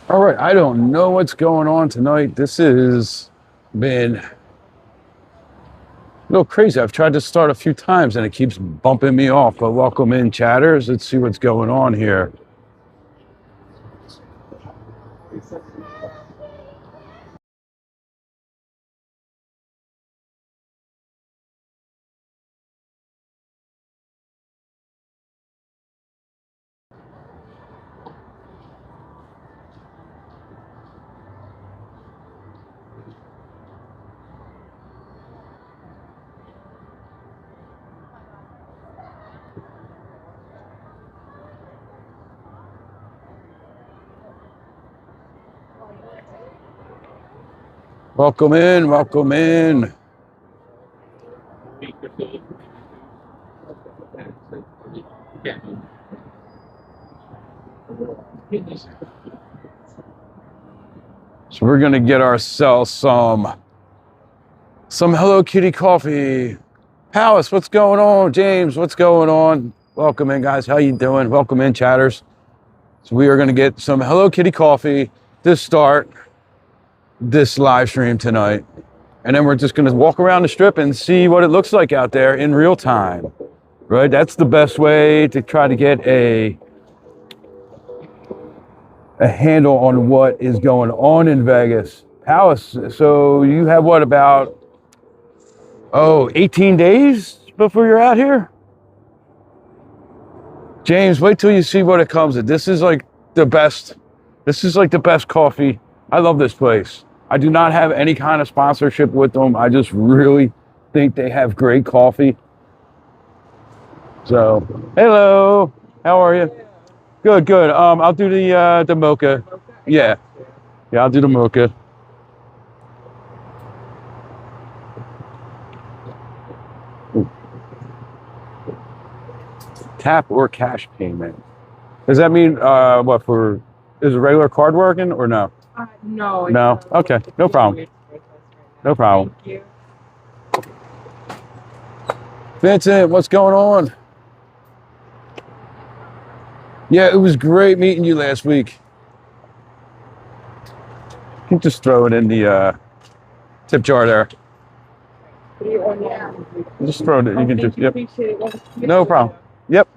All right, I don't know what's going on tonight. This has been a little crazy. I've tried to start a few times and it keeps bumping me off. But welcome in, chatters. Let's see what's going on here. Welcome in, welcome in. So we're gonna get ourselves some Hello Kitty coffee. Palace, what's going on? James, what's going on? Welcome in, guys. How you doing? Welcome in, chatters. So we are gonna get some Hello Kitty coffee to start this live stream tonight. And then we're just gonna walk around the strip and see what it looks like out there in real time, right? That's the best way to try to get a handle on what is going on in Vegas. Palace, so you have what, about 18 days before you're out here? James, wait till you see what it comes with. This is like the best coffee. I love this place. I do not have any kind of sponsorship with them. I just really think they have great coffee. So, hello, how are you? Good, good. I'll do the mocha. Yeah, I'll do the mocha. Ooh. Tap or cash payment? Does that mean what for? Is a regular card working or no? No. No. Okay, no problem. No problem. Thank you. Vincent, what's going on? Yeah, it was great meeting you last week. You can just throw it in the tip jar there. Just throw it. You can just. Yep. No problem. Yep.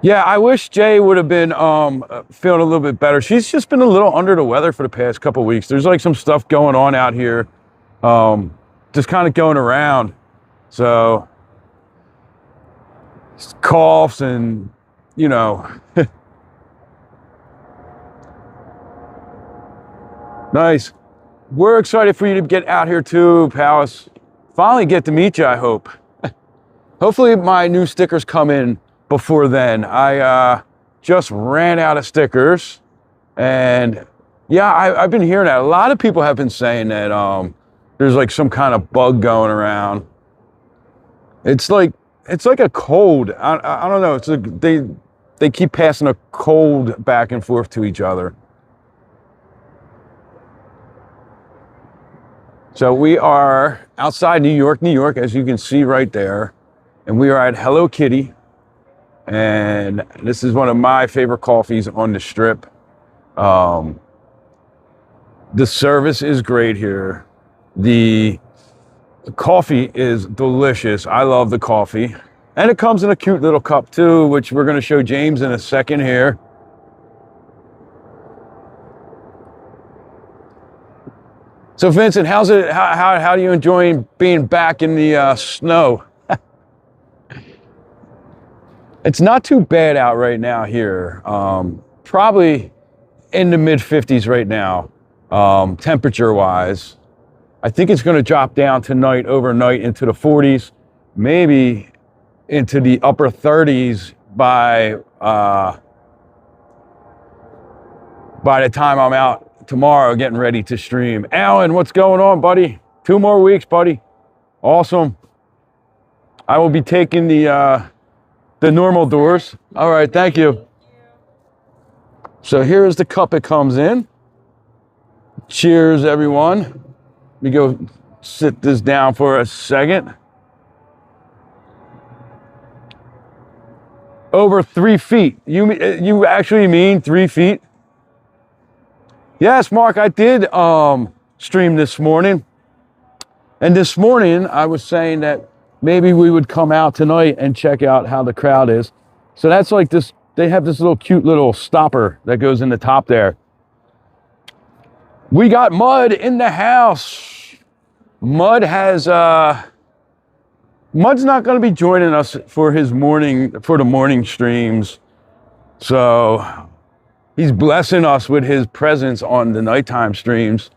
Yeah, I wish Jay would have been feeling a little bit better. She's just been a little under the weather for the past couple of weeks. There's like some stuff going on out here, just kind of going around. So coughs and, you know. Nice. We're excited for you to get out here too, Palace. Finally get to meet you, I hope. Hopefully my new stickers come in before then. I just ran out of stickers, and yeah, I've been hearing that. A lot of people have been saying that there's like some kind of bug going around. It's like a cold. I don't know. It's like they keep passing a cold back and forth to each other. So we are outside New York, as you can see right there, and we are at Hello Kitty. And this is one of my favorite coffees on the strip. The service is great here. The coffee is delicious. I love the coffee. And it comes in a cute little cup too, which we're going to show James in a second here. So Vincent, how's it? How do you enjoy being back in the snow? It's not too bad out right now here. Probably in the mid 50s right now, temperature wise. I think it's going to drop down tonight, overnight, into the 40s, maybe into the upper 30s by the time I'm out tomorrow getting ready to stream. Alan, what's going on, buddy? 2 more weeks, buddy. Awesome. I will be taking the normal doors. All right, thank you. So here is the cup it comes in. Cheers, everyone. Let me go sit this down for a second. over 3 feet. You actually mean 3 feet? Yes, Mark, I did stream this morning. And this morning I was saying that maybe we would come out tonight and check out how the crowd is. So that's like this, they have this little cute little stopper that goes in the top there. We got Mud in the house. Mud has Mud's not going to be joining us for the morning streams. So he's blessing us with his presence on the nighttime streams.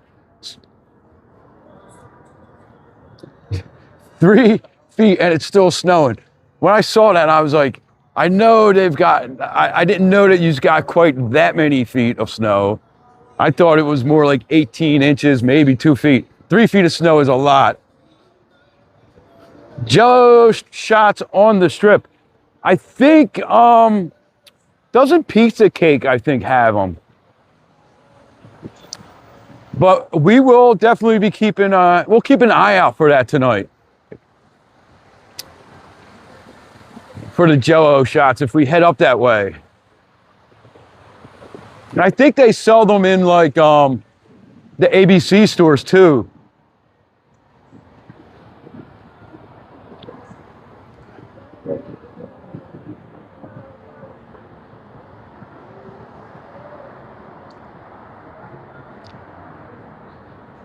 3 feet and it's still snowing. When I saw that, I was like, I know they've got, I didn't know that you've got quite that many feet of snow. I thought it was more like 18 inches, maybe 2 feet. 3 feet of snow is a lot. Jello shots on the Strip. I think, doesn't Pizza Cake, I think, have them? But we will definitely be keeping, we'll keep an eye out for that tonight. For the Jello shots, if we head up that way. And I think they sell them in like, the ABC stores too.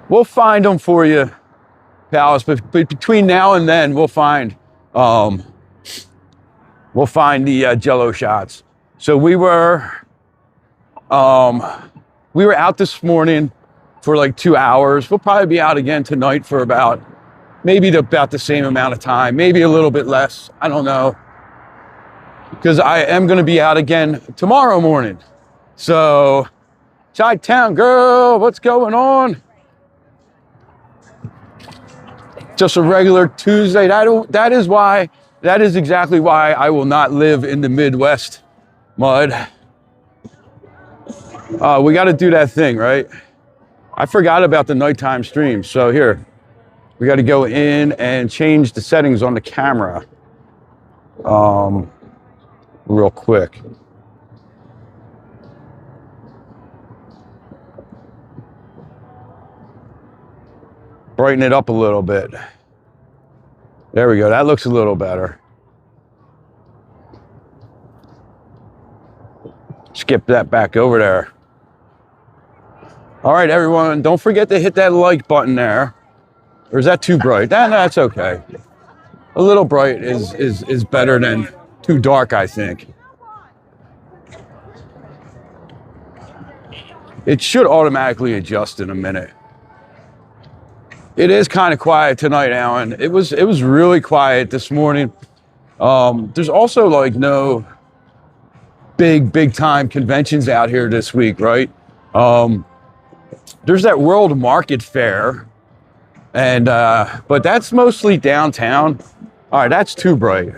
We'll find them for you, pals. But between now and then, we'll find the Jello shots. So we were out this morning for like 2 hours. We'll probably be out again tonight for about the same amount of time, maybe a little bit less. I don't know, because I am going to be out again tomorrow morning. So, Chi-Town girl, what's going on? Just a regular Tuesday. That is exactly why I will not live in the Midwest, Mud. We got to do that thing, right? I forgot about the nighttime stream. So here, we got to go in and change the settings on the camera real quick. Brighten it up a little bit. There we go. That looks a little better. Skip that back over there. All right, everyone. Don't forget to hit that like button there. Or is that too bright? No, that's okay. A little bright is better than too dark, I think. It should automatically adjust in a minute. It is kind of quiet tonight, Alan. It was really quiet this morning. There's also like no big time conventions out here this week, right? There's that World Market Fair, and but that's mostly downtown. All right, that's too bright.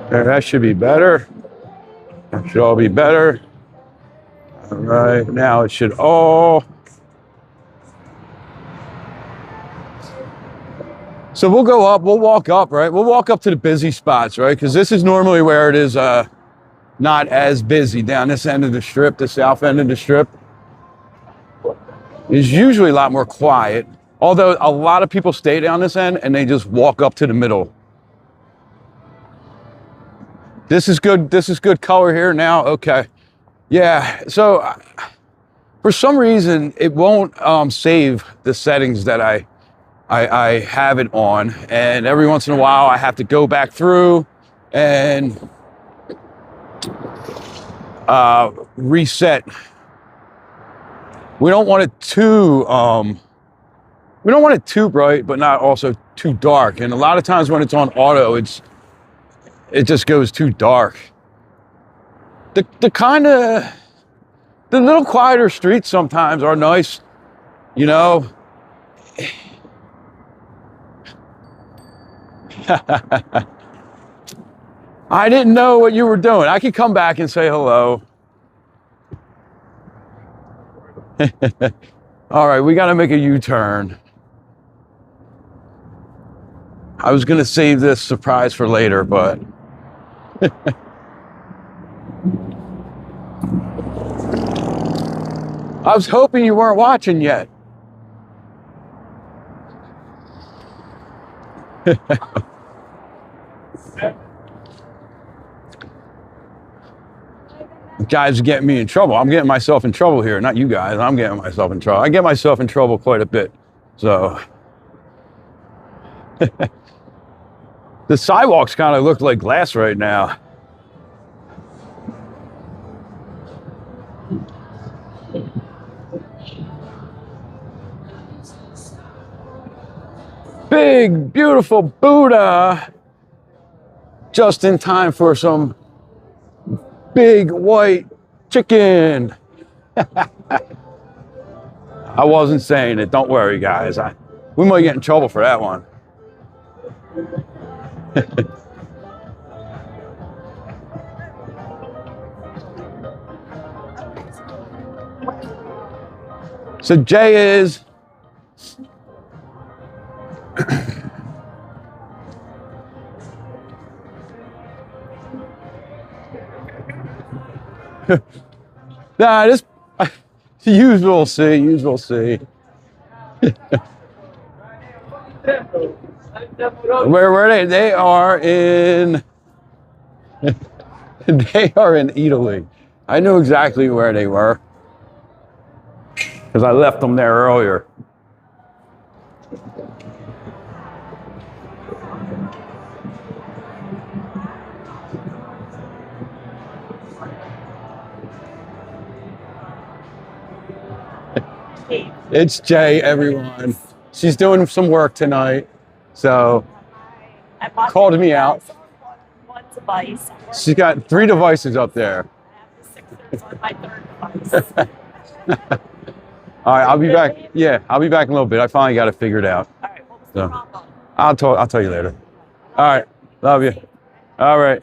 There, that should be better. That should all be better. All right, now it should all. So we'll go up, we'll walk up, right? We'll walk up to the busy spots, right? Because this is normally where it is not as busy. Down this end of the Strip, the south end of the Strip, is usually a lot more quiet. Although a lot of people stay down this end and they just walk up to the middle. This is good color here now. Okay. Yeah. So for some reason, it won't save the settings that I have it on. And every once in a while, I have to go back through and reset. We don't want it too bright, but not also too dark. And a lot of times when it's on auto, it just goes too dark. The little quieter streets sometimes are nice, you know. I didn't know what you were doing. I could come back and say hello. All right, we got to make a U-turn. I was going to save this surprise for later, but I was hoping you weren't watching yet. Guys are getting me in trouble. I'm getting myself in trouble here. Not you guys. I'm getting myself in trouble. I get myself in trouble quite a bit. So the sidewalks kind of look like glass right now. Big, beautiful Buddha. Just in time for some big white chicken. I wasn't saying it. Don't worry, guys. We might get in trouble for that one. So Jay is nah, this usual see. Where were they? They are in they are in Italy. I knew exactly where they were because I left them there earlier. It's Jay, everyone. She's doing some work tonight, so called me out. One device. She's got 3 devices up there. I have the 6 on my 3rd device. All right, I'll be back. Yeah, I'll be back in a little bit. I finally got it figured out. All right, what was the problem? I'll tell you later. All right, love you. All right.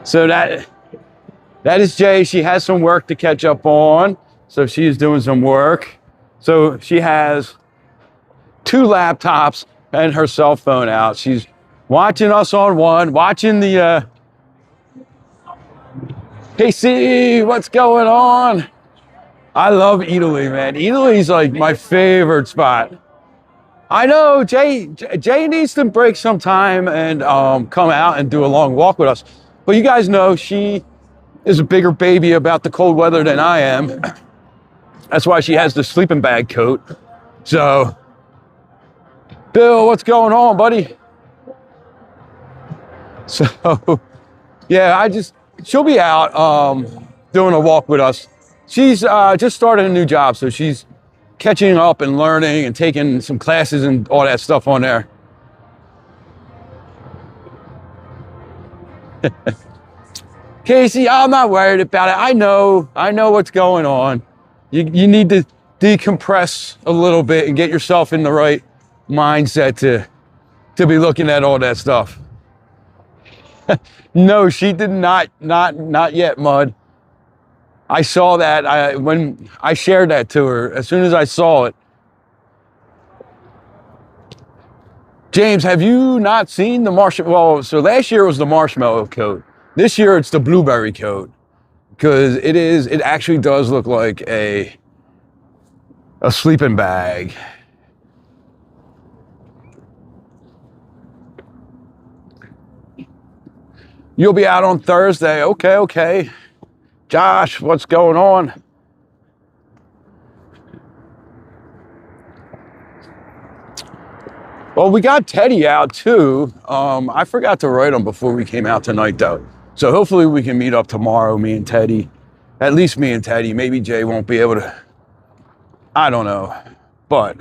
So that is Jay. She has some work to catch up on. So she's doing some work. So she has 2 laptops and her cell phone out. She's watching us on one, watching the KC, what's going on? I love Italy, man. Italy's like my favorite spot. I know Jay needs to break some time and come out and do a long walk with us. But you guys know she is a bigger baby about the cold weather than I am. That's why she has the sleeping bag coat. So, Bill, what's going on, buddy? So, yeah, she'll be out doing a walk with us. She's just started a new job, so she's catching up and learning and taking some classes and all that stuff on there. Casey, I'm not worried about it. I know what's going on. You need to decompress a little bit and get yourself in the right mindset to be looking at all that stuff. No, she did not yet, Mud. I saw that when I shared that to her. As soon as I saw it. James, have you not seen the marshmallow? Well, so last year was the marshmallow coat. This year it's the blueberry coat. Because it actually does look like a sleeping bag. You'll be out on Thursday. Okay. Josh, what's going on? Well, we got Teddy out too. I forgot to write him before we came out tonight though. So hopefully we can meet up tomorrow, me and Teddy. At least me and Teddy. Maybe Jay won't be able to. I don't know. But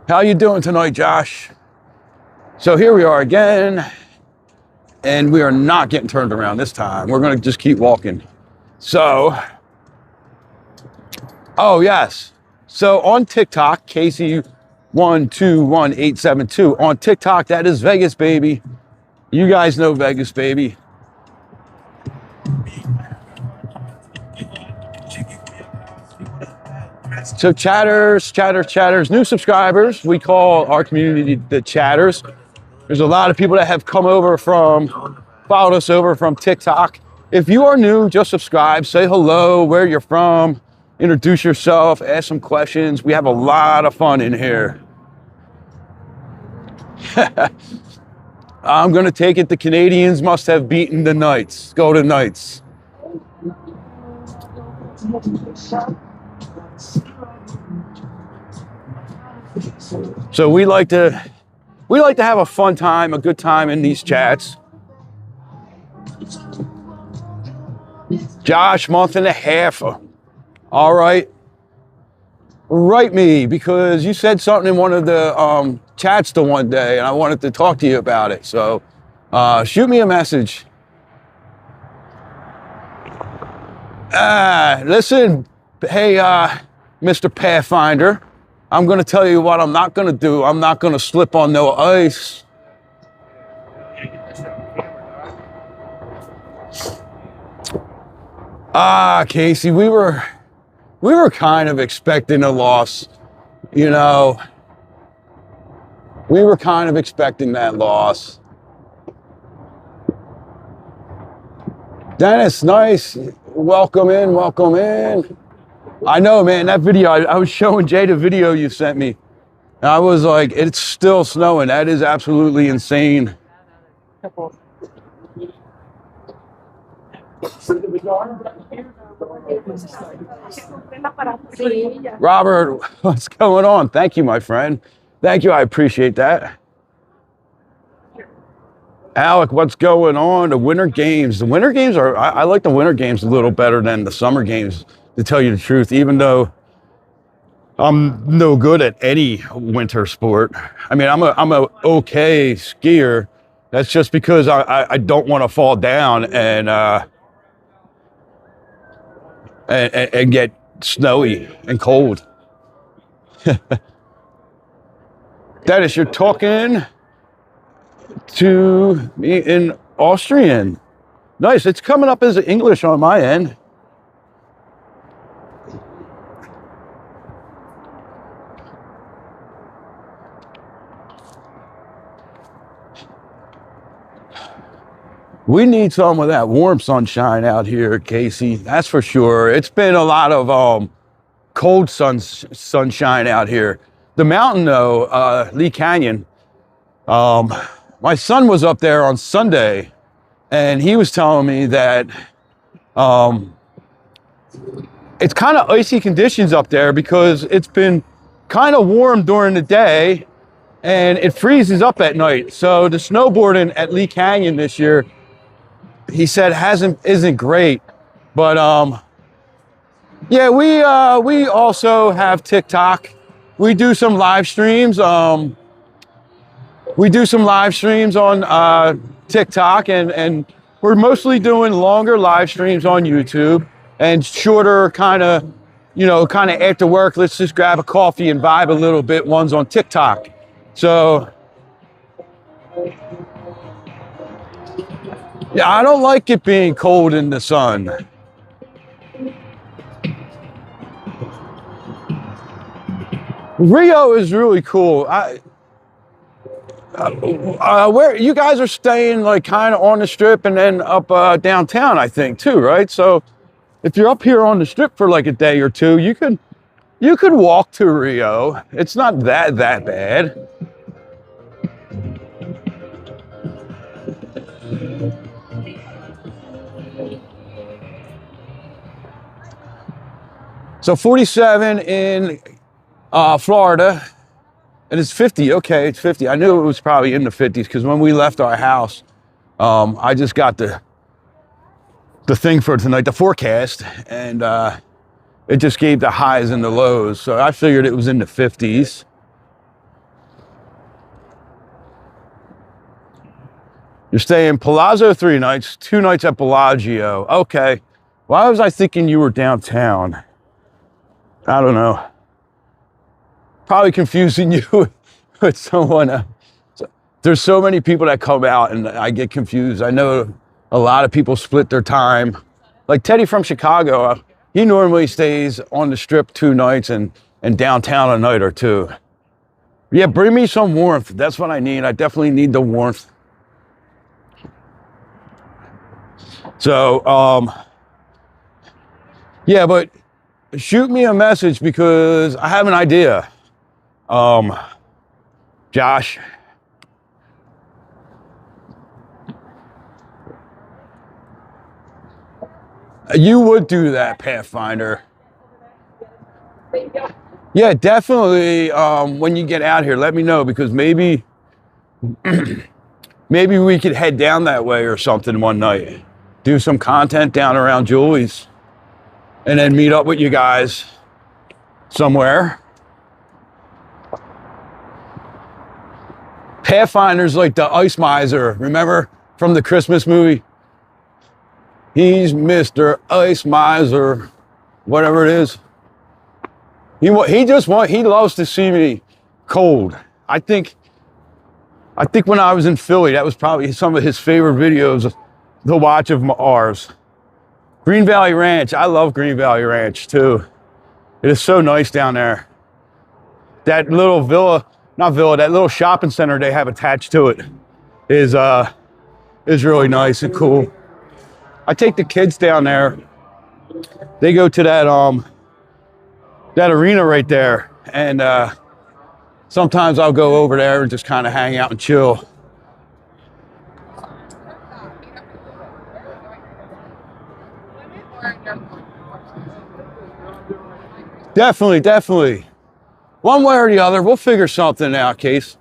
how you doing tonight, Josh? So here we are again. And we are not getting turned around this time. We're gonna just keep walking. So, oh yes. So on TikTok, Casey121872 on TikTok, that is Vegas, baby. You guys know Vegas, baby. So chatters, new subscribers. We call our community the chatters. There's a lot of people that have come over followed us over from TikTok. If you are new, just subscribe, say hello, where you're from, introduce yourself, ask some questions. We have a lot of fun in here. I'm gonna take it the Canadians must have beaten the Knights. Go to Knights. So we like to have a fun time, a good time in these chats. Josh, month and a half. All right. Write me, because you said something in one of the chats the one day and I wanted to talk to you about it. So shoot me a message. Listen, hey, Mr. Pathfinder, I'm going to tell you what I'm not going to do. I'm not going to slip on no ice. Casey, we were kind of expecting a loss, you know. We were kind of expecting that loss. Dennis, nice. Welcome in, welcome in. I know, man, that video, I was showing Jay the video you sent me. And I was like, it's still snowing. That is absolutely insane. Robert, what's going on? Thank you, my friend. Thank you, I appreciate that. Alec, what's going on? The winter games. The winter games are, I like the winter games a little better than the summer games, to tell you the truth, even though I'm no good at any winter sport. I mean, I'm a okay skier. That's just because I don't want to fall down and get snowy and cold. Dennis, you're talking to me in Austrian. Nice. It's coming up as English on my end. We need some of that warm sunshine out here, Casey. That's for sure. It's been a lot of cold sunshine out here. The mountain, though, Lee Canyon. My son was up there on Sunday, and he was telling me that it's kind of icy conditions up there because it's been kind of warm during the day, and it freezes up at night. So the snowboarding at Lee Canyon this year, he said isn't great, but yeah, we also have TikTok. We do some live streams. We do some live streams on TikTok, and we're mostly doing longer live streams on YouTube and shorter kind of after work, let's just grab a coffee and vibe a little bit, ones on TikTok. So yeah, I don't like it being cold in the sun. Rio is really cool. Where you guys are staying, like kind of on the Strip and then up downtown, I think too, right? So if you're up here on the Strip for like a day or two, you could walk to Rio. It's not that bad. So 47 in Florida, and it's 50. Okay, it's 50. I knew it was probably in the 50s because when we left our house, I just got the thing for tonight, the forecast, and it just gave the highs and the lows. So I figured it was in the 50s. You're staying Palazzo 3 nights, 2 nights at Bellagio. Okay. Why was I thinking you were downtown? I don't know. probably confusing you with someone. There's so many people that come out and I get confused. I know a lot of people split their time. Like Teddy from Chicago, he normally stays on the Strip 2 nights and downtown a night or two. Yeah, bring me some warmth. That's what I need. I definitely need the warmth. So, yeah, but shoot me a message because I have an idea. Josh. You would do that, Pathfinder. Yeah, definitely. When you get out here, let me know because maybe we could head down that way or something one night. Do some content down around Julie's and then meet up with you guys somewhere. Pathfinder's like the ice miser. Remember from the Christmas movie? He's Mr. Ice Miser, whatever it is. He loves to see me cold. I think when I was in Philly, that was probably some of his favorite videos to watch of ours. Green Valley Ranch. I love Green Valley Ranch too. It is so nice down there. That little that little shopping center they have attached to it is really nice and cool. I take the kids down there. They go to that arena right there, and sometimes I'll go over there and just kind of hang out and chill. Definitely. One way or the other, we'll figure something out, Case.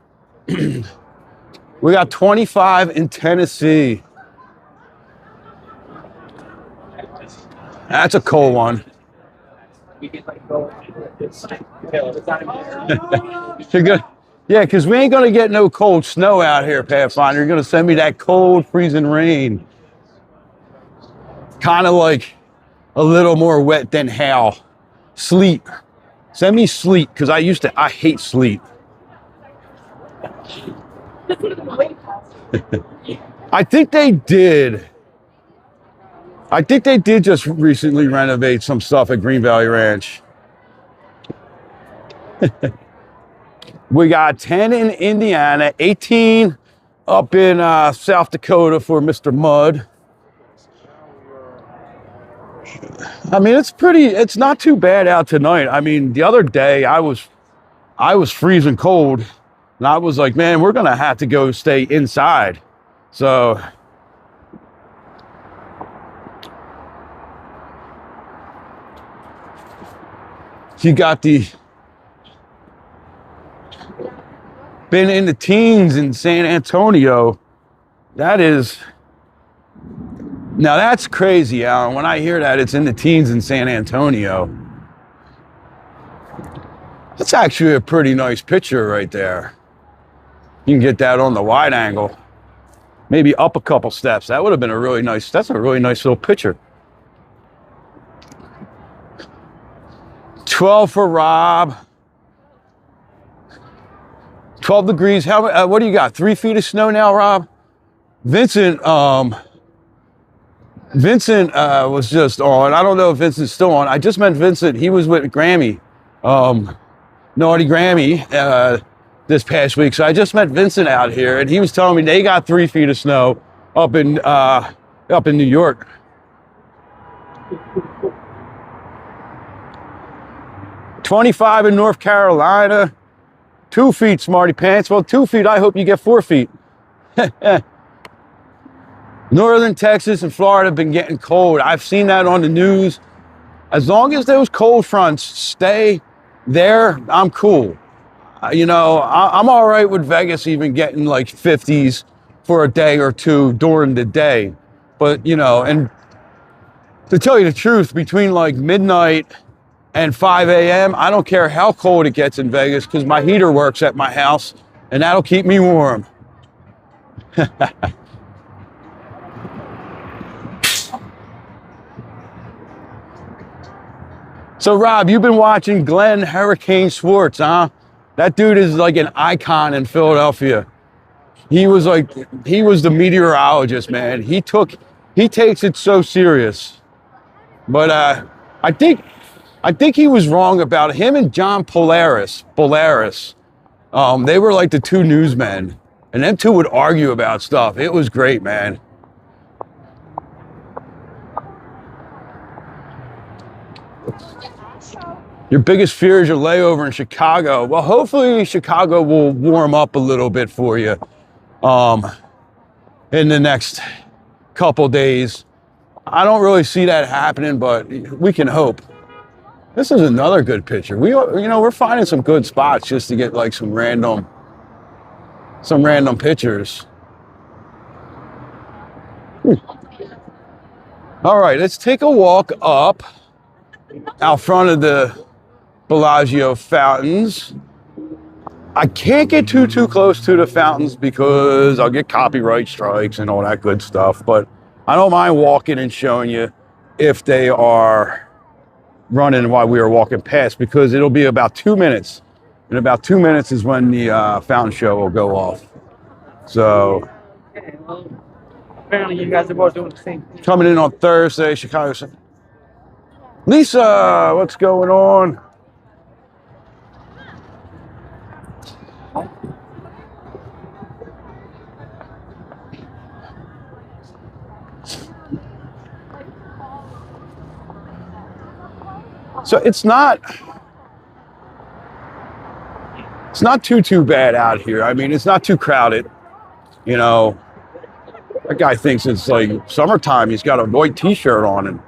We got 25 in Tennessee. That's a cold one. Yeah, because we ain't going to get no cold snow out here, Pathfinder. You're going to send me that cold, freezing rain. Kind of like a little more wet than hail. Sleet. Send me sleet, because I hate sleet. I think they did just recently renovate some stuff at Green Valley Ranch. We got 10 in Indiana, 18 up in South Dakota for Mr. Mud. I mean, it's not too bad out tonight. I mean, the other day I was freezing cold and I was like, man, we're going to have to go stay inside. So you got been in the teens in San Antonio. Now that's crazy, Alan. When I hear that it's in the teens in San Antonio, that's actually a pretty nice picture right there. You can get that on the wide angle. Maybe up a couple steps. That would have been that's a really nice little picture. 12 for Rob. 12 degrees. What do you got? 3 feet of snow now, Rob? Vincent was just on. I don't know if Vincent's still on. I just met Vincent. He was with Grammy, Naughty Grammy, this past week. So I just met Vincent out here, and he was telling me they got 3 feet of snow up in New York. $25 in North Carolina. 2 feet, Smarty Pants. Well, 2 feet. I hope you get 4 feet. Northern Texas and Florida have been getting cold. I've seen that on the news. As long as those cold fronts stay there, I'm cool. I'm all right with Vegas even getting like 50s for a day or two during the day. But, and to tell you the truth, between like midnight and 5 a.m., I don't care how cold it gets in Vegas because my heater works at my house and that'll keep me warm. So, Rob, you've been watching Glenn Hurricane Schwartz, huh? That dude is like an icon in Philadelphia. He was the meteorologist, man. He takes it so serious. But I think he was wrong about him and John Polaris. They were like the two newsmen, and them two would argue about stuff. It was great, man. Your biggest fear is your layover in Chicago. Well, hopefully Chicago will warm up a little bit for you in the next couple days. I don't really see that happening, but we can hope. This is another good picture. We're finding some good spots just to get like some random pictures. All right, let's take a walk up out front of the Bellagio fountains. I can't get too close to the fountains because I'll get copyright strikes and all that good stuff, but I don't mind walking and showing you if they are running while we are walking past, because it'll be about 2 minutes. In about 2 minutes is when the fountain show will go off. So Apparently, you guys are both doing the same thing. coming in on Thursday, Chicago. Lisa, what's going on? So it's not too bad out here. I mean, it's not too crowded. You know, that guy thinks it's like summertime. He's got a white t-shirt on and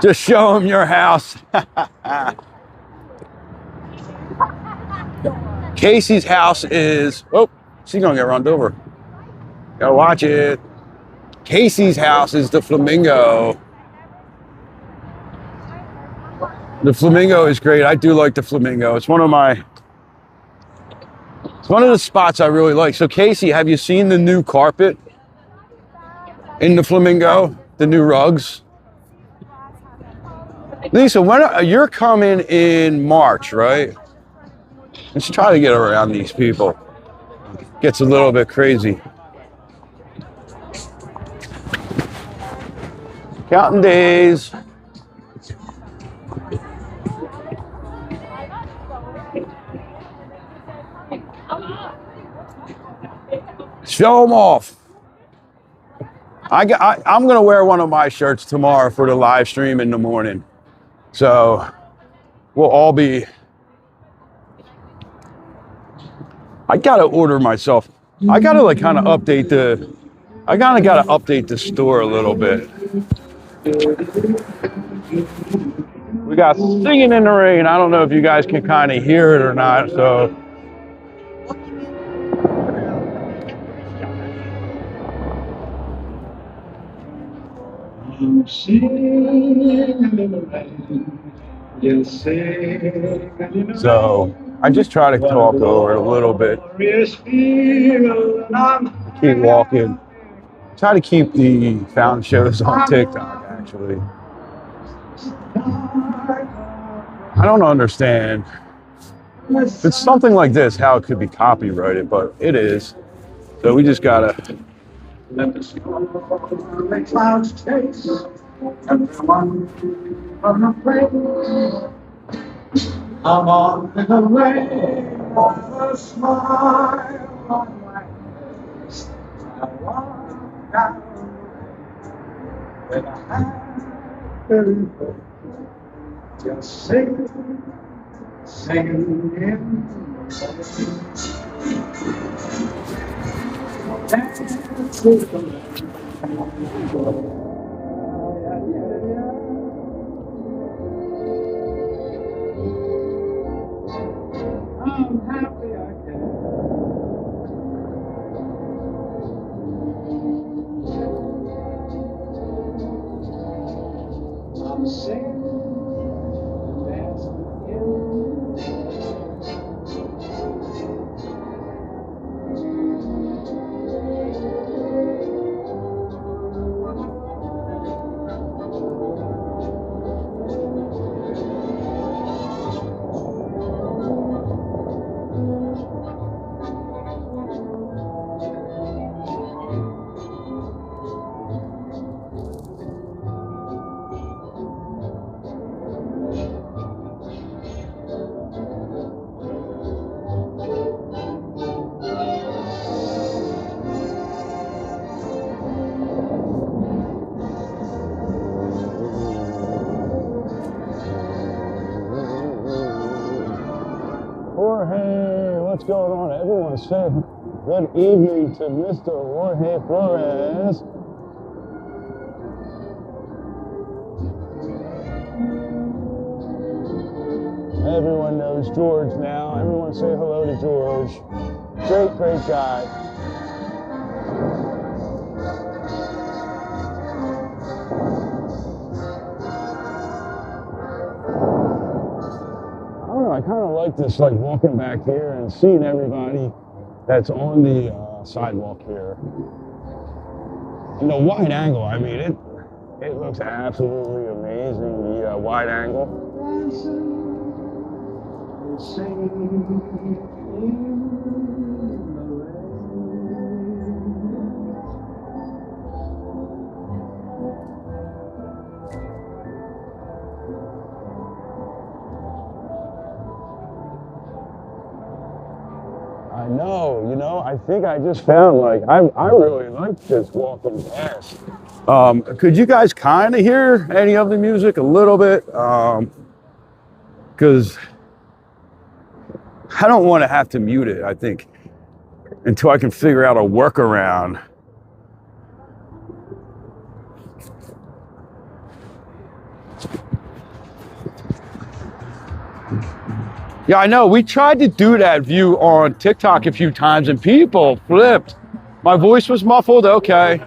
just show him your house. Casey's house is, oh, she's gonna get run over. Gotta watch it. Casey's house is the Flamingo. The Flamingo is great. I do like the Flamingo. It's one of the spots I really like. So Casey, have you seen the new carpet in the Flamingo? The new rugs? Lisa, you're coming in March, right? Let's try to get around these people. Gets a little bit crazy. Counting days. Show them off. I'm going to wear one of my shirts tomorrow for the live stream in the morning. So we'll all be... I got to order myself. I got to like kind of update the... I kind of got to update the store a little bit. We got Singing in the Rain. I don't know if you guys can kind of hear it or not, so... So I just try to talk over it a little bit. Keep walking. Try to keep the fountain shows on TikTok, actually. I don't understand. If it's something like this, how it could be copyrighted, but it is. So we just gotta... Let the clouds chase everyone from the place. I'm on the way of a smile on my face. I walk down with a happy face. Just singing in I'm happy I can. I'm singing and dancing with you. going on? Everyone say good evening to Mr. Jorge Flores. Everyone knows George now. Everyone say hello to George. Great, great guy. I don't know, I kind of like this, like walking back here and seeing everybody that's on the sidewalk here. And the wide angle, I mean, it looks absolutely amazing, the wide angle. I know, you know, I think I just found, like, I really like this walking past. Could you guys kind of hear any of the music a little bit? Because I don't want to have to mute it, I think, until I can figure out a workaround. Yeah, I know. We tried to do that view on TikTok a few times and people flipped. My voice was muffled. Okay.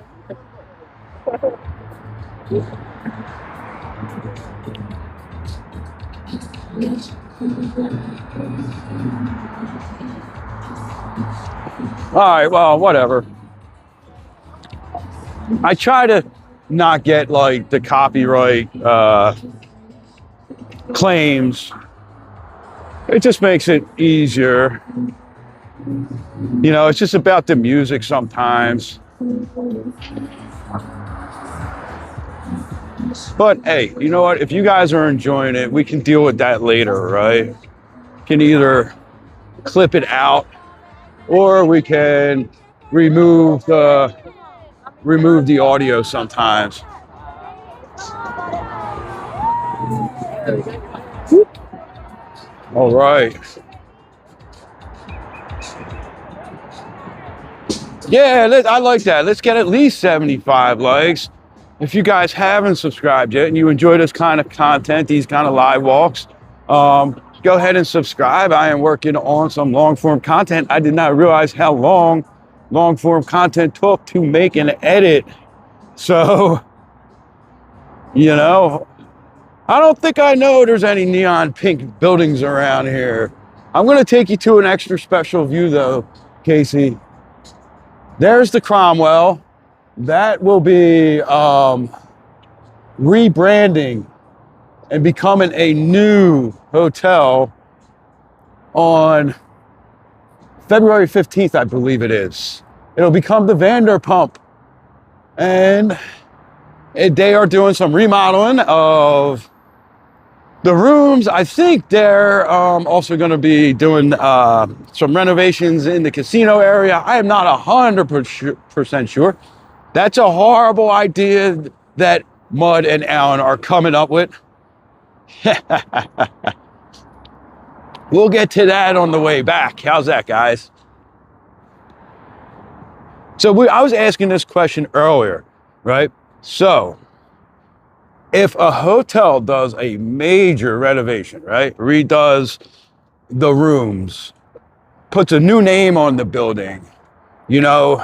All right, well, whatever. I try to not get like the copyright claims. It just makes it easier. You know, it's just about the music sometimes. But hey, you know what? If you guys are enjoying it, we can deal with that later, right? Can either clip it out or we can remove the audio sometimes. All right. Yeah, I like that. Let's get at least 75 likes. If you guys haven't subscribed yet and you enjoy this kind of content, these kind of live walks, go ahead and subscribe. I am working on some long form content. I did not realize how long form content took to make and edit. So, you know, I don't think I know there's any neon pink buildings around here. I'm going to take you to an extra special view though, Casey. There's the Cromwell. That will be rebranding and becoming a new hotel on February 15th, I believe it is. It'll become the Vanderpump. And they are doing some remodeling of the rooms. I think they're also going to be doing some renovations in the casino area. I am not 100% sure. That's a horrible idea that Mud and Alan are coming up with. We'll get to that on the way back. How's that, guys? So I was asking this question earlier, right? So if a hotel does a major renovation, right? Redoes the rooms, puts a new name on the building, you know,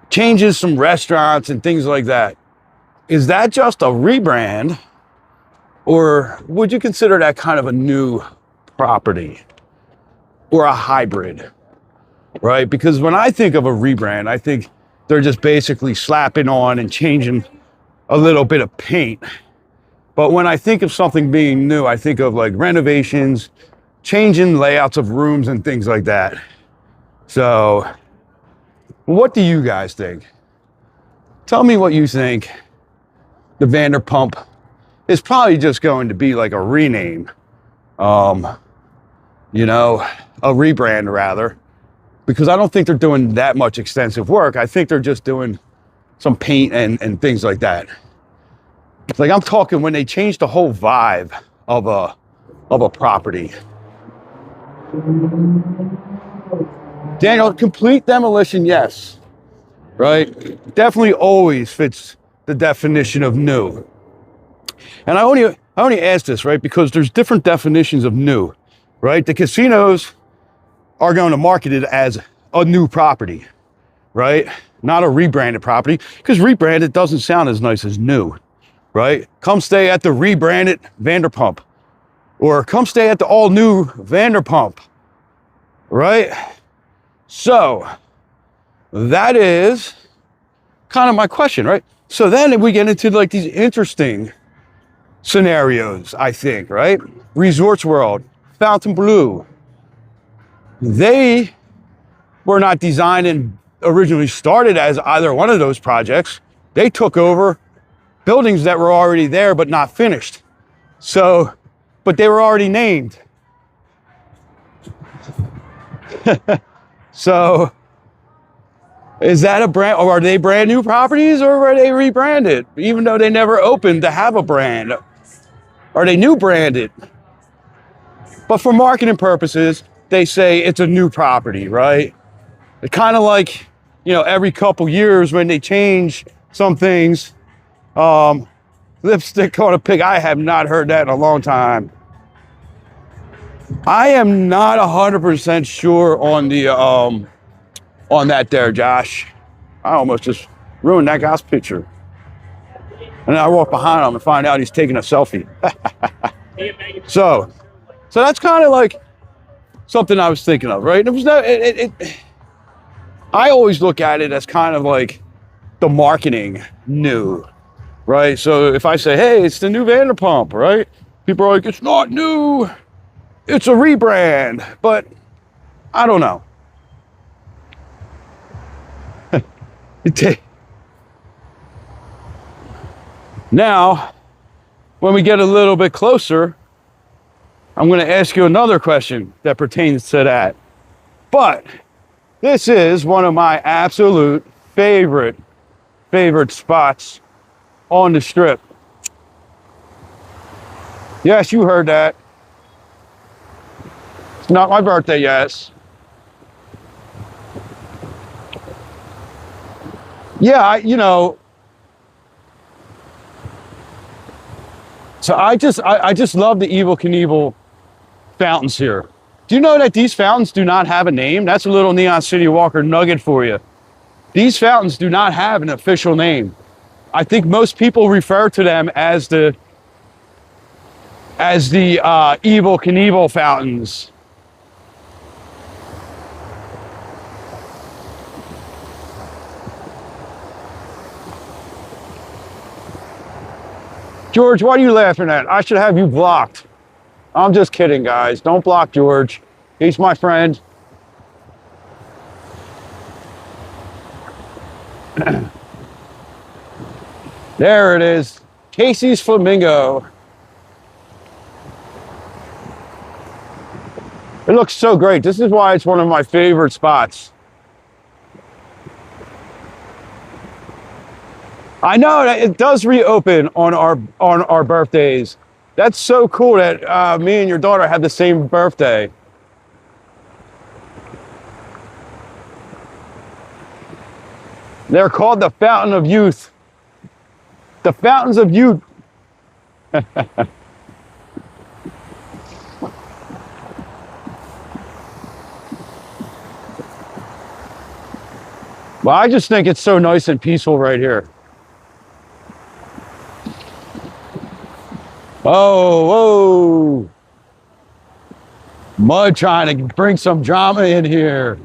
changes some restaurants and things like that, is that just a rebrand? Or would you consider that kind of a new property or a hybrid, right? Because when I think of a rebrand, I think they're just basically slapping on and changing a little bit of paint. But when I think of something being new, I think of like renovations, changing layouts of rooms and things like that. So what do you guys think? Tell me what you think. The Vanderpump is probably just going to be like a rename, you know, a rebrand rather, because I don't think they're doing that much extensive work. I think they're just doing some paint and things like that. Like I'm talking when they change the whole vibe of a property. Daniel, complete demolition, yes. Right? Definitely always fits the definition of new. And I only ask this, right? Because there's different definitions of new, right? The casinos are going to market it as a new property, right? Not a rebranded property, because rebranded doesn't sound as nice as new, right? Come stay at the rebranded Vanderpump, or come stay at the all new Vanderpump, right? So that is kind of my question, right? So then we get into like these interesting scenarios, I think, right? Resorts World, Fontainebleau. They were not designed and originally started as either one of those projects. They took over buildings that were already there but not finished. So, but they were already named. So, is that a brand, or are they brand new properties, or are they rebranded? Even though they never opened to have a brand. Are they new branded? But for marketing purposes, they say it's a new property, right? It's kind of like, you know, every couple years when they change some things, lipstick on a pig. I have not heard that in a long time. I am not 100% sure on the on that there, Josh. I almost just ruined that guy's picture. And then I walk behind him and find out he's taking a selfie. So that's kind of like something I was thinking of, right? It was not, I always look at it as kind of like the marketing new, right? So if I say, hey, it's the new Vanderpump, right? People are like, it's not new, it's a rebrand, but I don't know. Now, when we get a little bit closer, I'm going to ask you another question that pertains to that. But this is one of my absolute favorite spots on the Strip. Yes, you heard that. It's not my birthday, yes. Yeah, you know, so I just love the Evel Knievel fountains here. Do you know that these fountains do not have a name? That's a little Neon City Walker nugget for you. These fountains do not have an official name. I think most people refer to them as the Evel Knievel fountains. George, what are you laughing at? I should have you blocked. I'm just kidding, guys. Don't block George. He's my friend. There it is. Casey's Flamingo. It looks so great. This is why it's one of my favorite spots. I know that it does reopen on our birthdays. That's so cool that me and your daughter have the same birthday. They're called the Fountain of Youth. The Fountains of Youth. Well, I just think it's so nice and peaceful right here. Oh, whoa. Mud trying to bring some drama in here.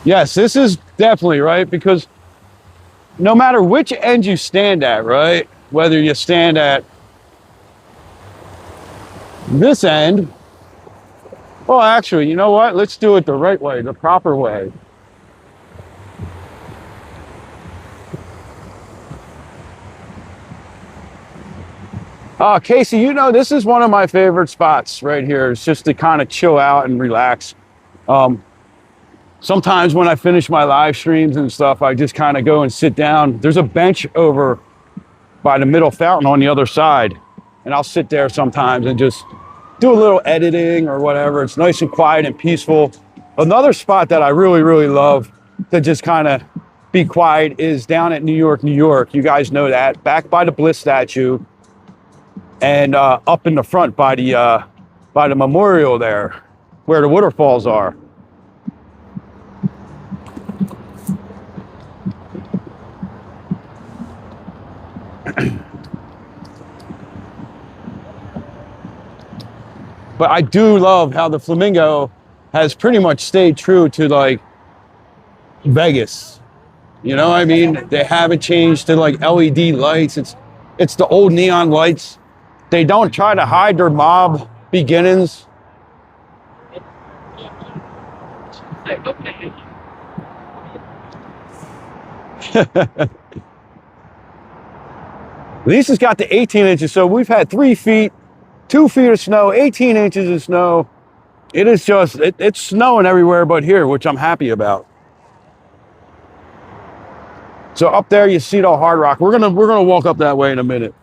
Yes, this is definitely right, because no matter which end you stand at, right? Whether you stand at this end, well, actually, you know what? Let's do it the right way, the proper way. Casey, you know, this is one of my favorite spots right here. It's just to kind of chill out and relax. Sometimes when I finish my live streams and stuff, I just kind of go and sit down. There's a bench over by the middle fountain on the other side, and I'll sit there sometimes and just do a little editing or whatever. It's nice and quiet and peaceful. Another spot that I really, really love to just kind of be quiet is down at New York, New York. You guys know that, back by the Bliss statue, and up in the front by the memorial there, where the waterfalls are. But I do love how the Flamingo has pretty much stayed true to like Vegas. You know what I mean? They haven't changed to like LED lights. It's the old neon lights. They don't try to hide their mob beginnings. At least it's got the 18 inches. So we've had 3 feet, 2 feet of snow, 18 inches of snow. It is just, it's snowing everywhere but here, which I'm happy about. So up there, you see the Hard Rock. We're gonna walk up that way in a minute.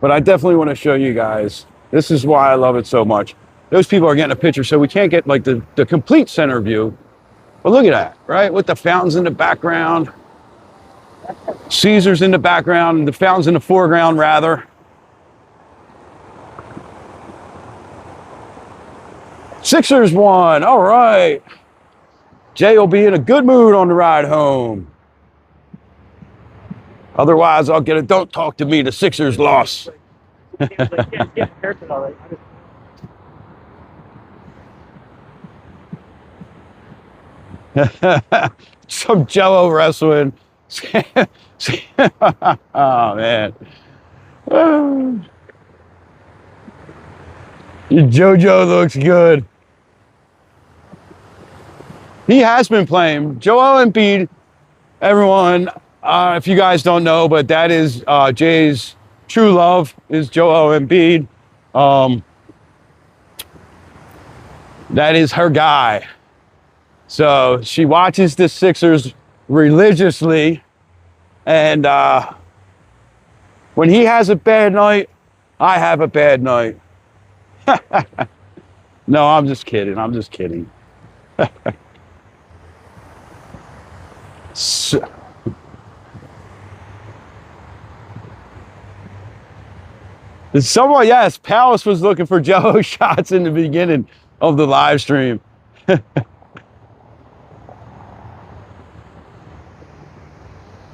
But I definitely want to show you guys. This is why I love it so much. Those people are getting a picture, so we can't get like the complete center view. But look at that, right? With the fountains in the background. Caesar's in the background, the fountains in the foreground, rather. Sixers won, all right. Jay will be in a good mood on the ride home. Otherwise, I'll get a don't talk to me, the Sixers lost. Some Jello wrestling. Oh, man. JoJo looks good. He has been playing. Joel Embiid, everyone, if you guys don't know, but that is Jay's true love is Joel Embiid. That is her guy. So she watches the Sixers religiously, and when he has a bad night, I have a bad night. No, I'm just kidding. I'm just kidding. Someone, yes, Palace was looking for Jello shots in the beginning of the live stream.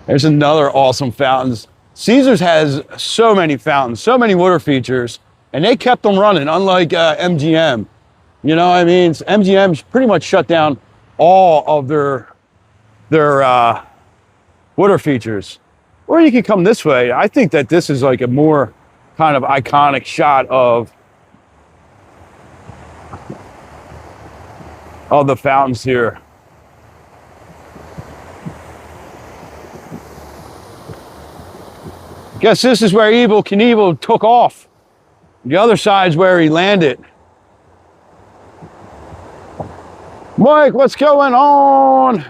There's another awesome fountains. Caesars has so many fountains, so many water features, and they kept them running, unlike MGM. You know what I mean? MGM's pretty much shut down all of their water features. Or you can come this way. I think that this is like a more kind of iconic shot of the fountains here. Guess this is where Evel Knievel took off. The other side's where he landed. Mike, what's going on?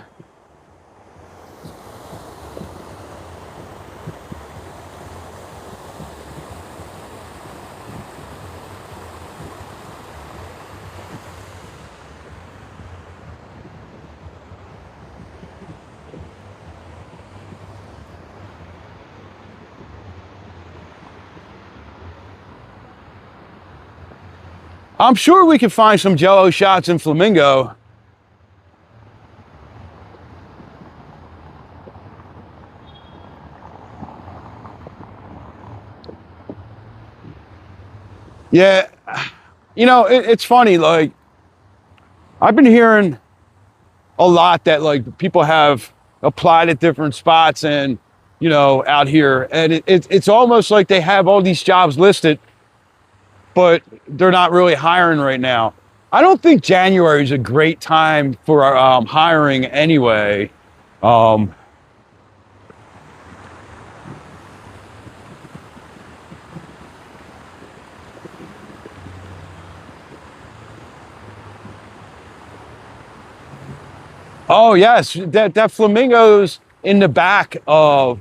I'm sure we could find some Jello shots in Flamingo. Yeah, you know, it's funny, like, I've been hearing a lot that, like, people have applied at different spots and, you know, out here, and it's almost like they have all these jobs listed, but they're not really hiring right now. I don't think January is a great time for hiring anyway. Oh yes, that flamingos in the back of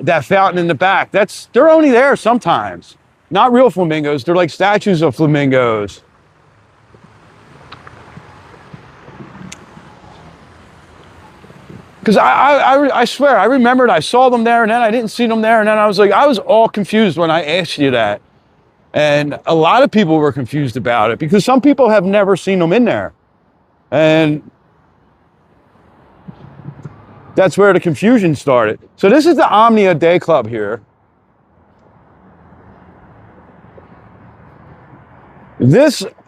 that fountain in the back. They're only there sometimes. Not real flamingos. They're like statues of flamingos. Because I swear I remembered I saw them there and then I didn't see them there and then I was all confused when I asked you that. And a lot of people were confused about it because some people have never seen them in there. And that's where the confusion started. So this is the Omnia Day Club here.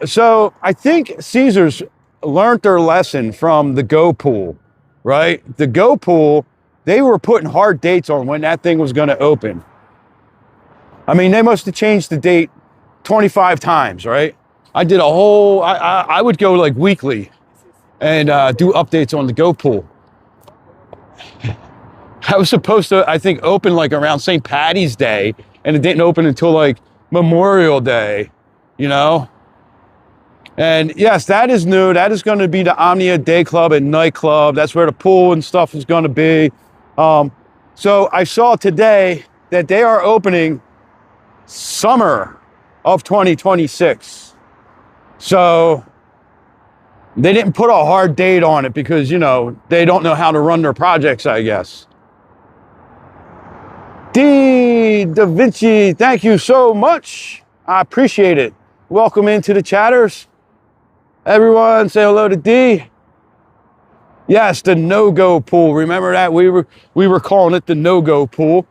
So I think Caesars learned their lesson from the Go Pool, right? The Go Pool, they were putting hard dates on when that thing was going to open. I mean, they must have changed the date 25 times, right? I did a whole, I would go like weekly and do updates on the Go Pool. I was supposed to, I think, open like around St. Patty's Day, and it didn't open until like Memorial Day, you know? And yes, that is new. That is going to be the Omnia Day Club and Nightclub. That's where the pool and stuff is going to be. So I saw today that they are opening summer of 2026. So they didn't put a hard date on it because, you know, they don't know how to run their projects, I guess. D. Da Vinci, thank you so much. I appreciate it. Welcome into the chatters. Everyone, say hello to D. Yes, the no-go pool. Remember that? We were calling it the no-go pool.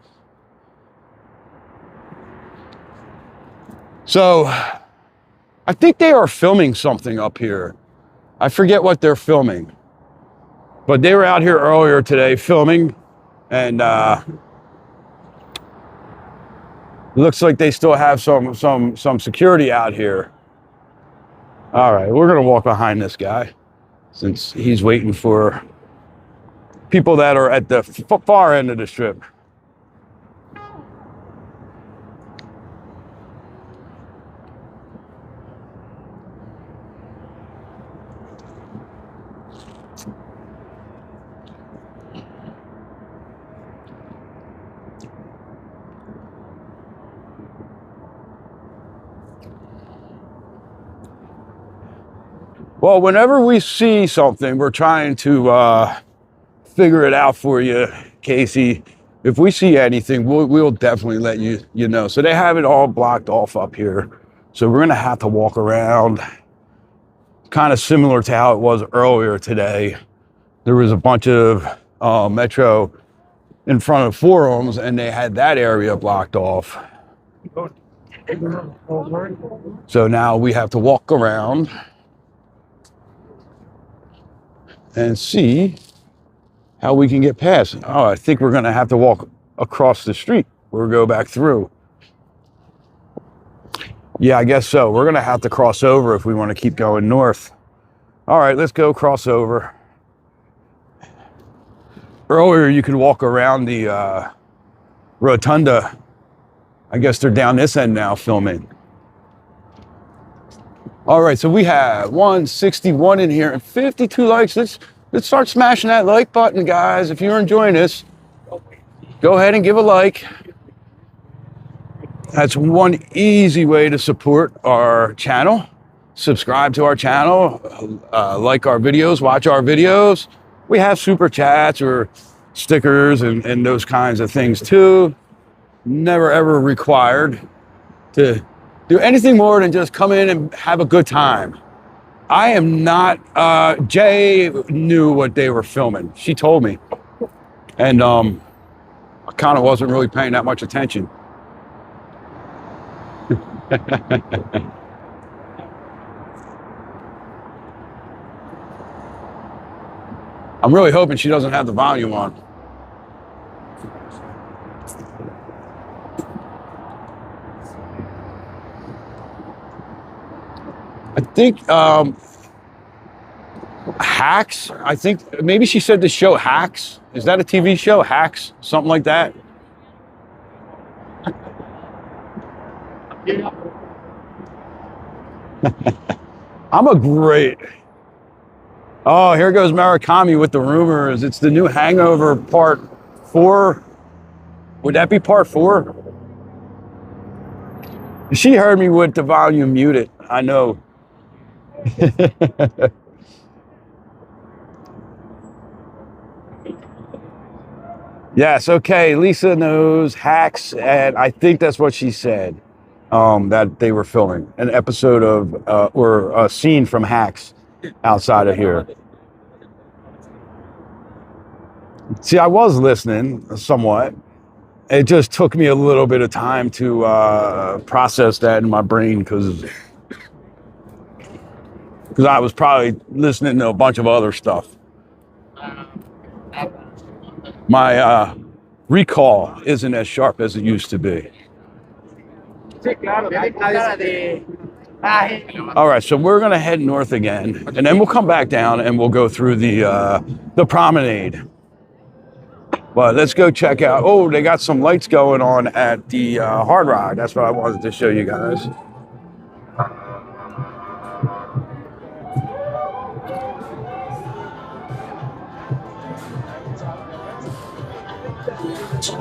So, I think they are filming something up here. I forget what they're filming. But they were out here earlier today filming, and looks like they still have some security out here. All right, we're gonna walk behind this guy since he's waiting for people that are at the far end of the strip. Well, whenever we see something, we're trying to figure it out for you, Casey. If we see anything, we'll definitely let you know. So they have it all blocked off up here. So we're gonna have to walk around, kind of similar to how it was earlier today. There was a bunch of Metro in front of forums, and they had that area blocked off. So now we have to walk around and see how we can get past. Oh, I think we're gonna have to walk across the street or go back through. Yeah, I guess so. We're gonna have to cross over if we want to keep going north. All right, let's go cross over. Earlier, you could walk around the rotunda. I guess they're down this end now filming. All right, so we have 161 in here and 52 likes. Let's start smashing that like button, guys. If you're enjoying this, go ahead and give a like. That's one easy way to support our channel. Subscribe to our channel, like our videos, watch our videos. We have super chats or stickers and those kinds of things too. Never ever required to do anything more than just come in and have a good time. I am not, Jay knew what they were filming. She told me. And I kind of wasn't really paying that much attention. I'm really hoping she doesn't have the volume on. I think Hacks, I think maybe she said the show Hacks. Is that a TV show? Hacks? Something like that? I'm a great Oh, here goes Murakami with the rumors. It's the new Hangover Part 4. Would that be Part 4? She heard me with the volume muted. I know. Yes, okay. Lisa knows Hacks, and I think that's what she said. That they were filming an episode of or a scene from Hacks outside of here. See, I was listening somewhat. It just took me a little bit of time to process that in my brain because I was probably listening to a bunch of other stuff. My recall isn't as sharp as it used to be. All right, so we're gonna head north again, and then we'll come back down and we'll go through the promenade. But let's go check out. Oh, they got some lights going on at the Hard Rock. That's what I wanted to show you guys.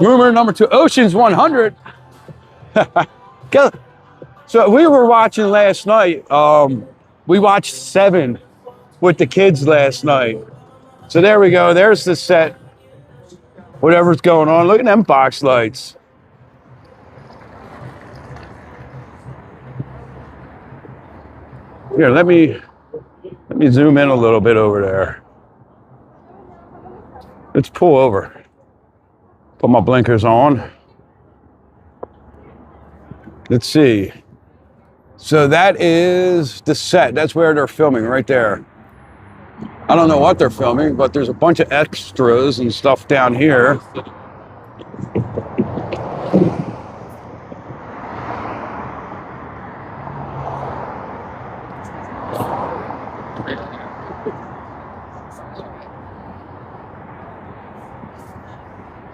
Rumor number 2, Ocean's 100. So we were watching last night. We watched 7 with the kids last night. So there we go. There's the set. Whatever's going on. Look at them box lights. Here, let me zoom in a little bit over there. Let's pull over. Put my blinkers on. Let's see. So that is the set. That's where they're filming, right there. I don't know what they're filming, but there's a bunch of extras and stuff down here.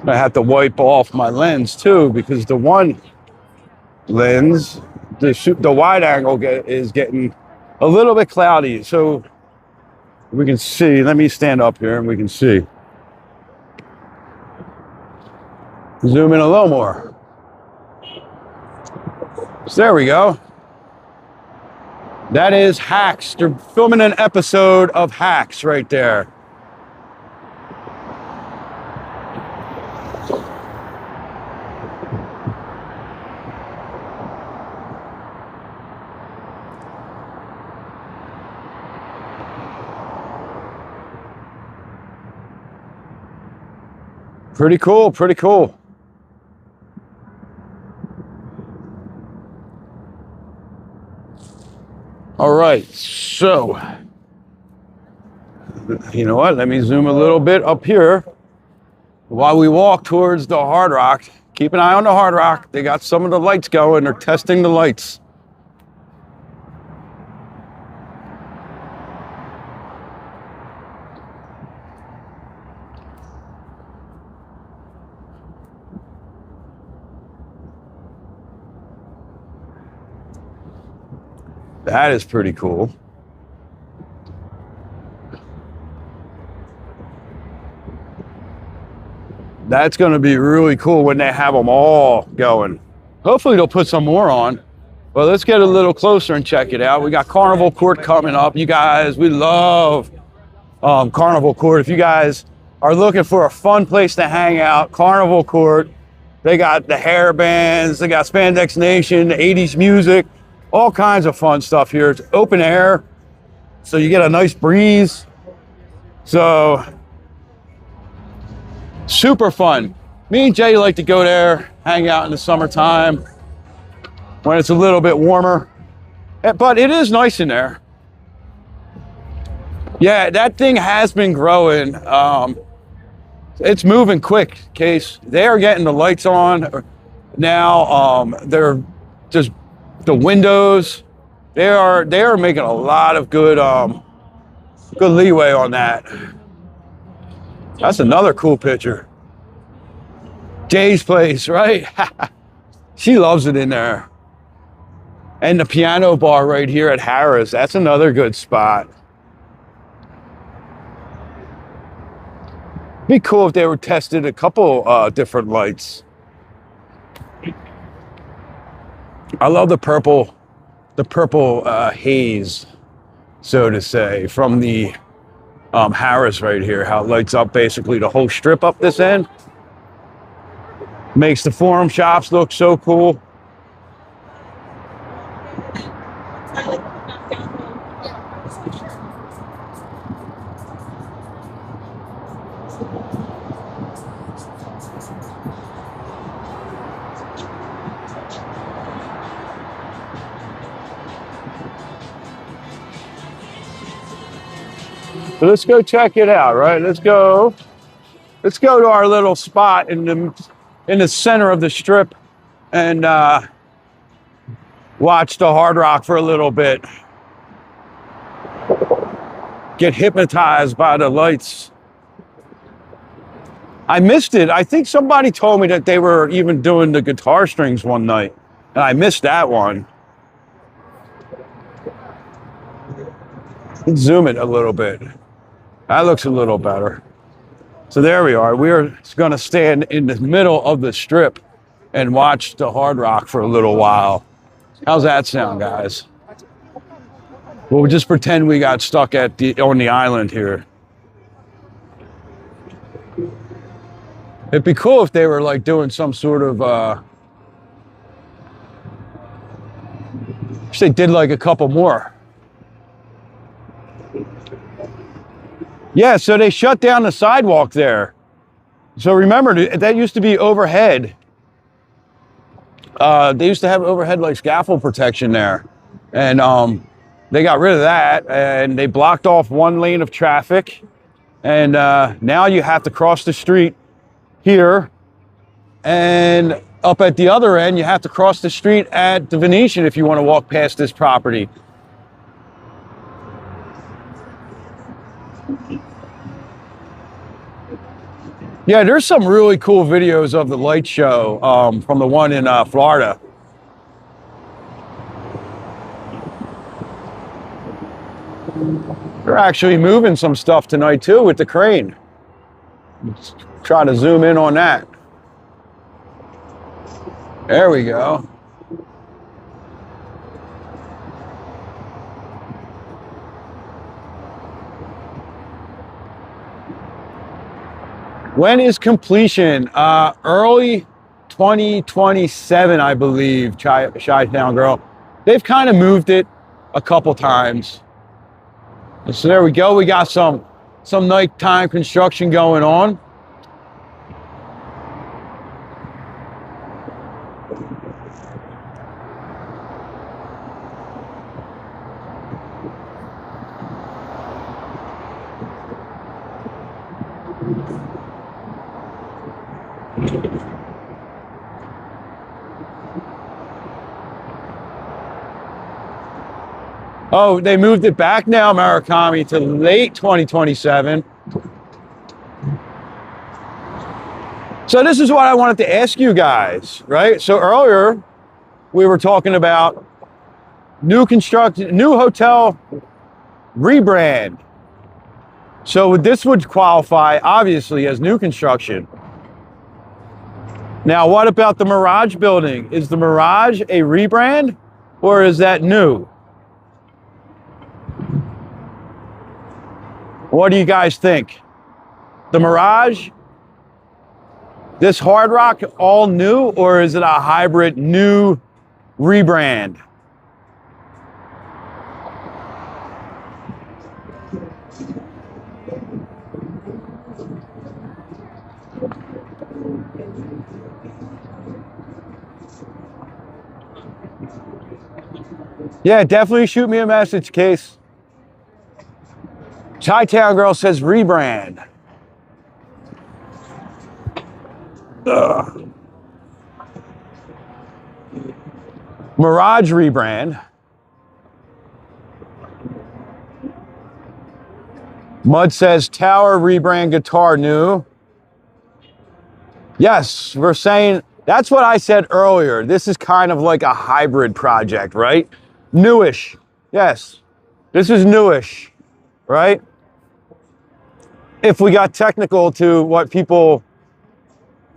I have to wipe off my lens too, because the one lens, the wide angle is getting a little bit cloudy. So we can see, let me stand up here and we can see. Zoom in a little more. So there we go. That is Hacks. They're filming an episode of Hacks right there. Pretty cool, pretty cool. All right, so, you know what? Let me zoom a little bit up here while we walk towards the Hard Rock. Keep an eye on the Hard Rock. They got some of the lights going. They're testing the lights. That is pretty cool. That's going to be really cool when they have them all going. Hopefully they'll put some more on. Well, let's get a little closer and check it out. We got Carnival Court coming up. You guys, we love Carnival Court. If you guys are looking for a fun place to hang out, Carnival Court, they got the hair bands, they got Spandex Nation, 80s music. All kinds of fun stuff here. It's open air, so you get a nice breeze. So, super fun. Me and Jay like to go there, hang out in the summertime when it's a little bit warmer. But it is nice in there. Yeah, that thing has been growing. It's moving quick, Case. They are getting the lights on now. They're just the windows, they are making a lot of good good leeway on that. That's another cool picture. Jay's place, right? She loves it in there. And the piano bar right here at Harris, that's another good spot. Be cool if they were tested a couple different lights. I love the purple haze, so to say, from the Harris right here. How it lights up basically the whole strip up this end. Makes the Forum shops look so cool. So let's go check it out, right? Let's go to our little spot in the center of the strip and watch the Hard Rock for a little bit. Get hypnotized by the lights. I missed it. I think somebody told me that they were even doing the guitar strings one night, and I missed that one. Let's zoom it a little bit. That looks a little better. So there we are. We're going to stand in the middle of the strip and watch the Hard Rock for a little while. How's that sound, guys? We'll just pretend we got stuck on the island here. It'd be cool if they were like doing some sort of if they did like a couple more. Yeah, so they shut down the sidewalk there. So remember, that used to be overhead. They used to have overhead like scaffold protection there. And they got rid of that and they blocked off one lane of traffic. And now you have to cross the street here. And up at the other end, you have to cross the street at the Venetian if you want to walk past this property. Yeah, there's some really cool videos of the light show from the one in Florida. They're actually moving some stuff tonight too with the crane. Let's try to zoom in on that. There we go. When is completion? Early 2027, I believe, Chi-Town Girl. They've kind of moved it a couple times. So there we go. We got some nighttime construction going on. Oh, they moved it back now, Murakami, to late 2027. So this is what I wanted to ask you guys, right? So earlier, we were talking about new hotel rebrand. So this would qualify, obviously, as new construction. Now, what about the Mirage building? Is the Mirage a rebrand, or is that new? What do you guys think? The Mirage, this Hard Rock, all new, or is it a hybrid new rebrand? Yeah, definitely shoot me a message, Case. Chi-Town Girl says rebrand. Ugh. Mirage rebrand. Mud says Tower rebrand, guitar new. Yes, we're saying, that's what I said earlier. This is kind of like a hybrid project, right? Newish. Yes, this is newish, right? if we got technical to what people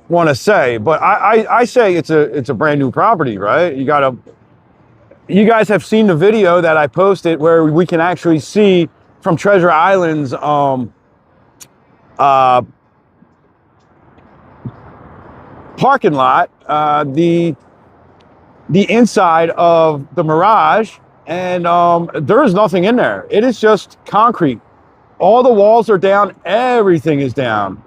want to say, but I say it's a brand new property, right? You guys have seen the video that I posted where we can actually see from Treasure Island's parking lot, the inside of the Mirage, and there is nothing in there. It is just concrete. All the walls are down, everything is down.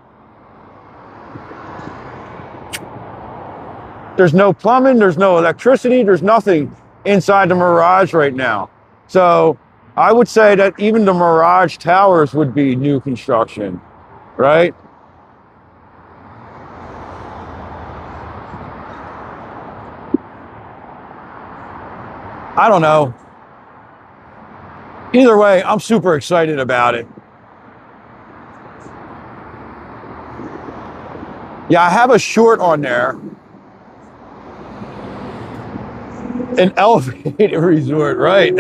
There's no plumbing, there's no electricity, there's nothing inside the Mirage right now. So I would say that even the Mirage Towers would be new construction, right? I don't know. Either way, I'm super excited about it. Yeah, I have a short on there. An elevated resort, right?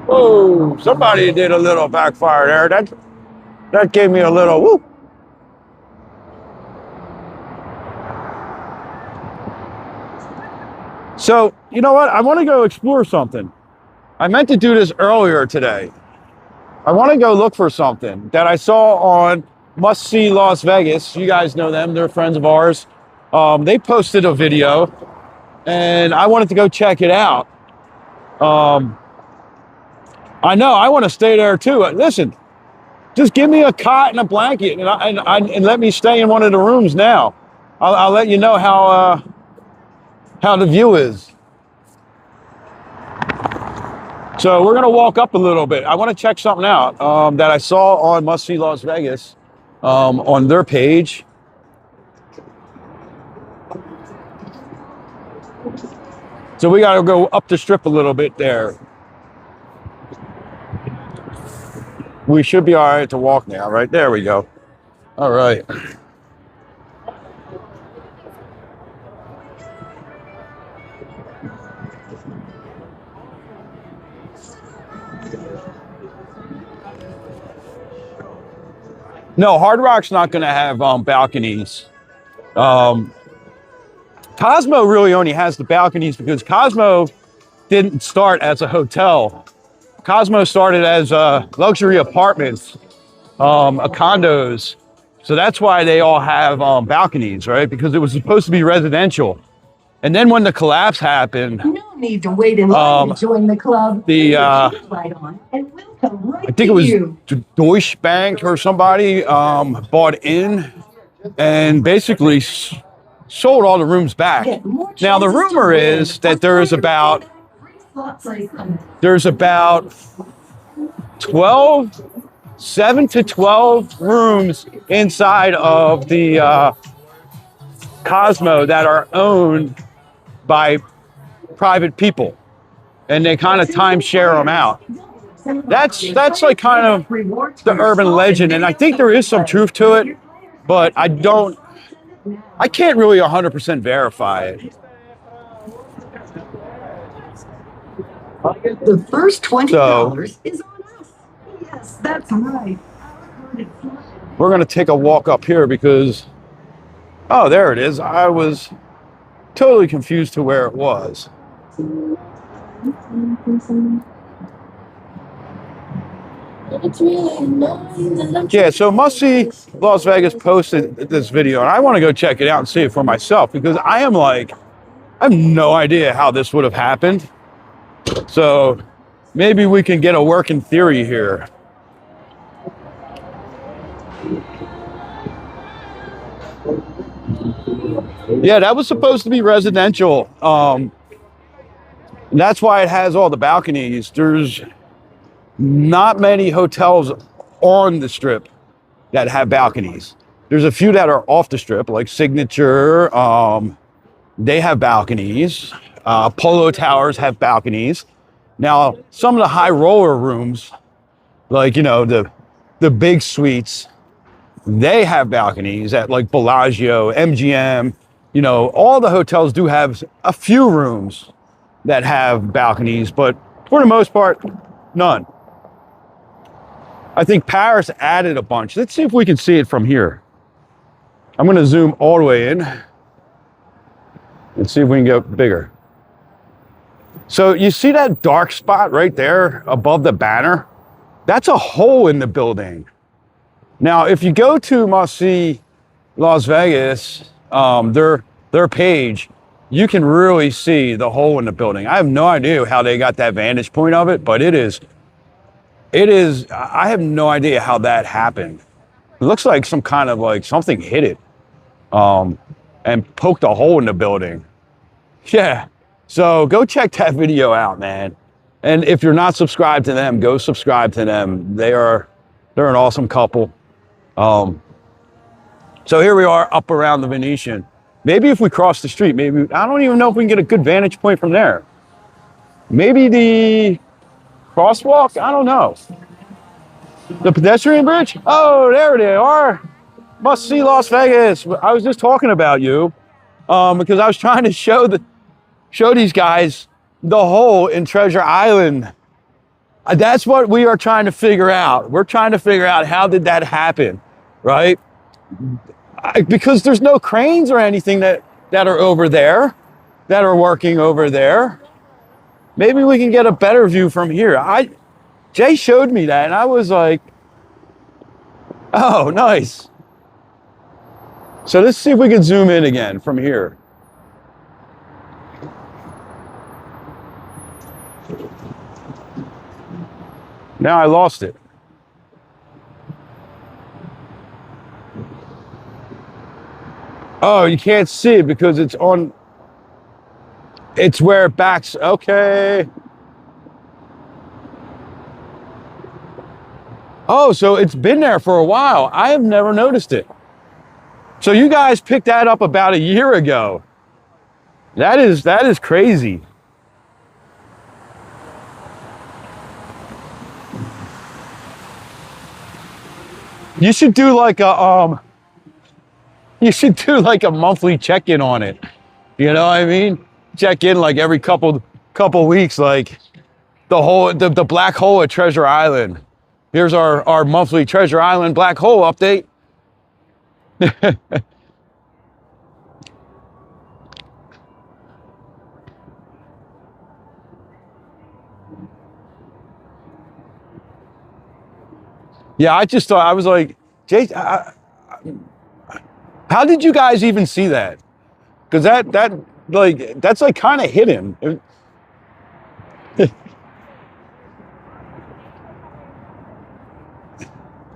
Oh, somebody did a little backfire there. That gave me a little whoop. So, you know what? I want to go explore something. I meant to do this earlier today. I want to go look for something that I saw on Must See Las Vegas. You guys know them. They're friends of ours. They posted a video, and I wanted to go check it out. I know, I want to stay there too. Listen, just give me a cot and a blanket and let me stay in one of the rooms now. I'll let you know how the view is. So we're gonna walk up a little bit. I want to check something out that I saw on Must See Las Vegas on their page. So we gotta go up the strip a little bit there. We should be all right to walk now, right? There we go. All right. No, Hard Rock's not going to have balconies. Cosmo really only has the balconies because Cosmo didn't start as a hotel. Cosmo started as luxury apartments, condos. So that's why they all have balconies, right? Because it was supposed to be residential. And then when the collapse happened, No need to wait in line to join the club. I think it was Deutsche Bank or somebody bought in and basically sold all the rooms back. Now the rumor is that there's about 7 to 12 rooms inside of the Cosmo that are owned by private people, and they kind of timeshare them out. That's like kind of the urban legend, and I think there is some truth to it, but I can't really 100% verify it. The first $20 is on us. Yes, that's right. We're gonna take a walk up here because, oh, there it is. I was totally confused to where it was. Yeah, so Must See Las Vegas posted this video, and I want to go check it out and see it for myself because I have no idea how this would have happened. So maybe we can get a working theory here. Yeah, that was supposed to be residential. That's why it has all the balconies. There's not many hotels on the strip that have balconies. There's a few that are off the strip, like Signature. They have balconies. Polo Towers have balconies. Now, some of the high roller rooms, like, you know, the big suites, they have balconies at like Bellagio, MGM. You know, all the hotels do have a few rooms that have balconies, but for the most part, none. I think Paris added a bunch. Let's see if we can see it from here. I'm going to zoom all the way in and see if we can get bigger. So you see that dark spot right there above the banner? That's a hole in the building. Now, if you go to Must See Las Vegas, their page, you can really see the hole in the building. I have no idea how they got that vantage point of it, but it is, I have no idea how that happened. It looks like some kind of like something hit it and poked a hole in the building. Yeah, so go check that video out, man. And if you're not subscribed to them, go subscribe to them. They're an awesome couple. So here we are up around the Venetian. Maybe if we cross the street, maybe, I don't even know if we can get a good vantage point from there. Maybe the crosswalk, I don't know. The pedestrian bridge? Oh, there they are. Must See Las Vegas. I was just talking about you because I was trying to show these guys the hole in Treasure Island. That's what we are trying to figure out. We're trying to figure out how did that happen, right? Because there's no cranes or anything that are over there, that are working over there. Maybe we can get a better view from here. Jay showed me that and I was like, oh, nice. So let's see if we can zoom in again from here. Now I lost it. Oh, you can't see it because it's where it backs. Okay. Oh, so it's been there for a while. I have never noticed it. So you guys picked that up about a year ago. That is crazy. You should do like a monthly check-in on it. You know what I mean? Check in like every couple weeks, like the black hole at Treasure Island. Here's our monthly Treasure Island black hole update. Yeah, I just thought, I was like, Jay, how did you guys even see that? Because that's like kind of hidden.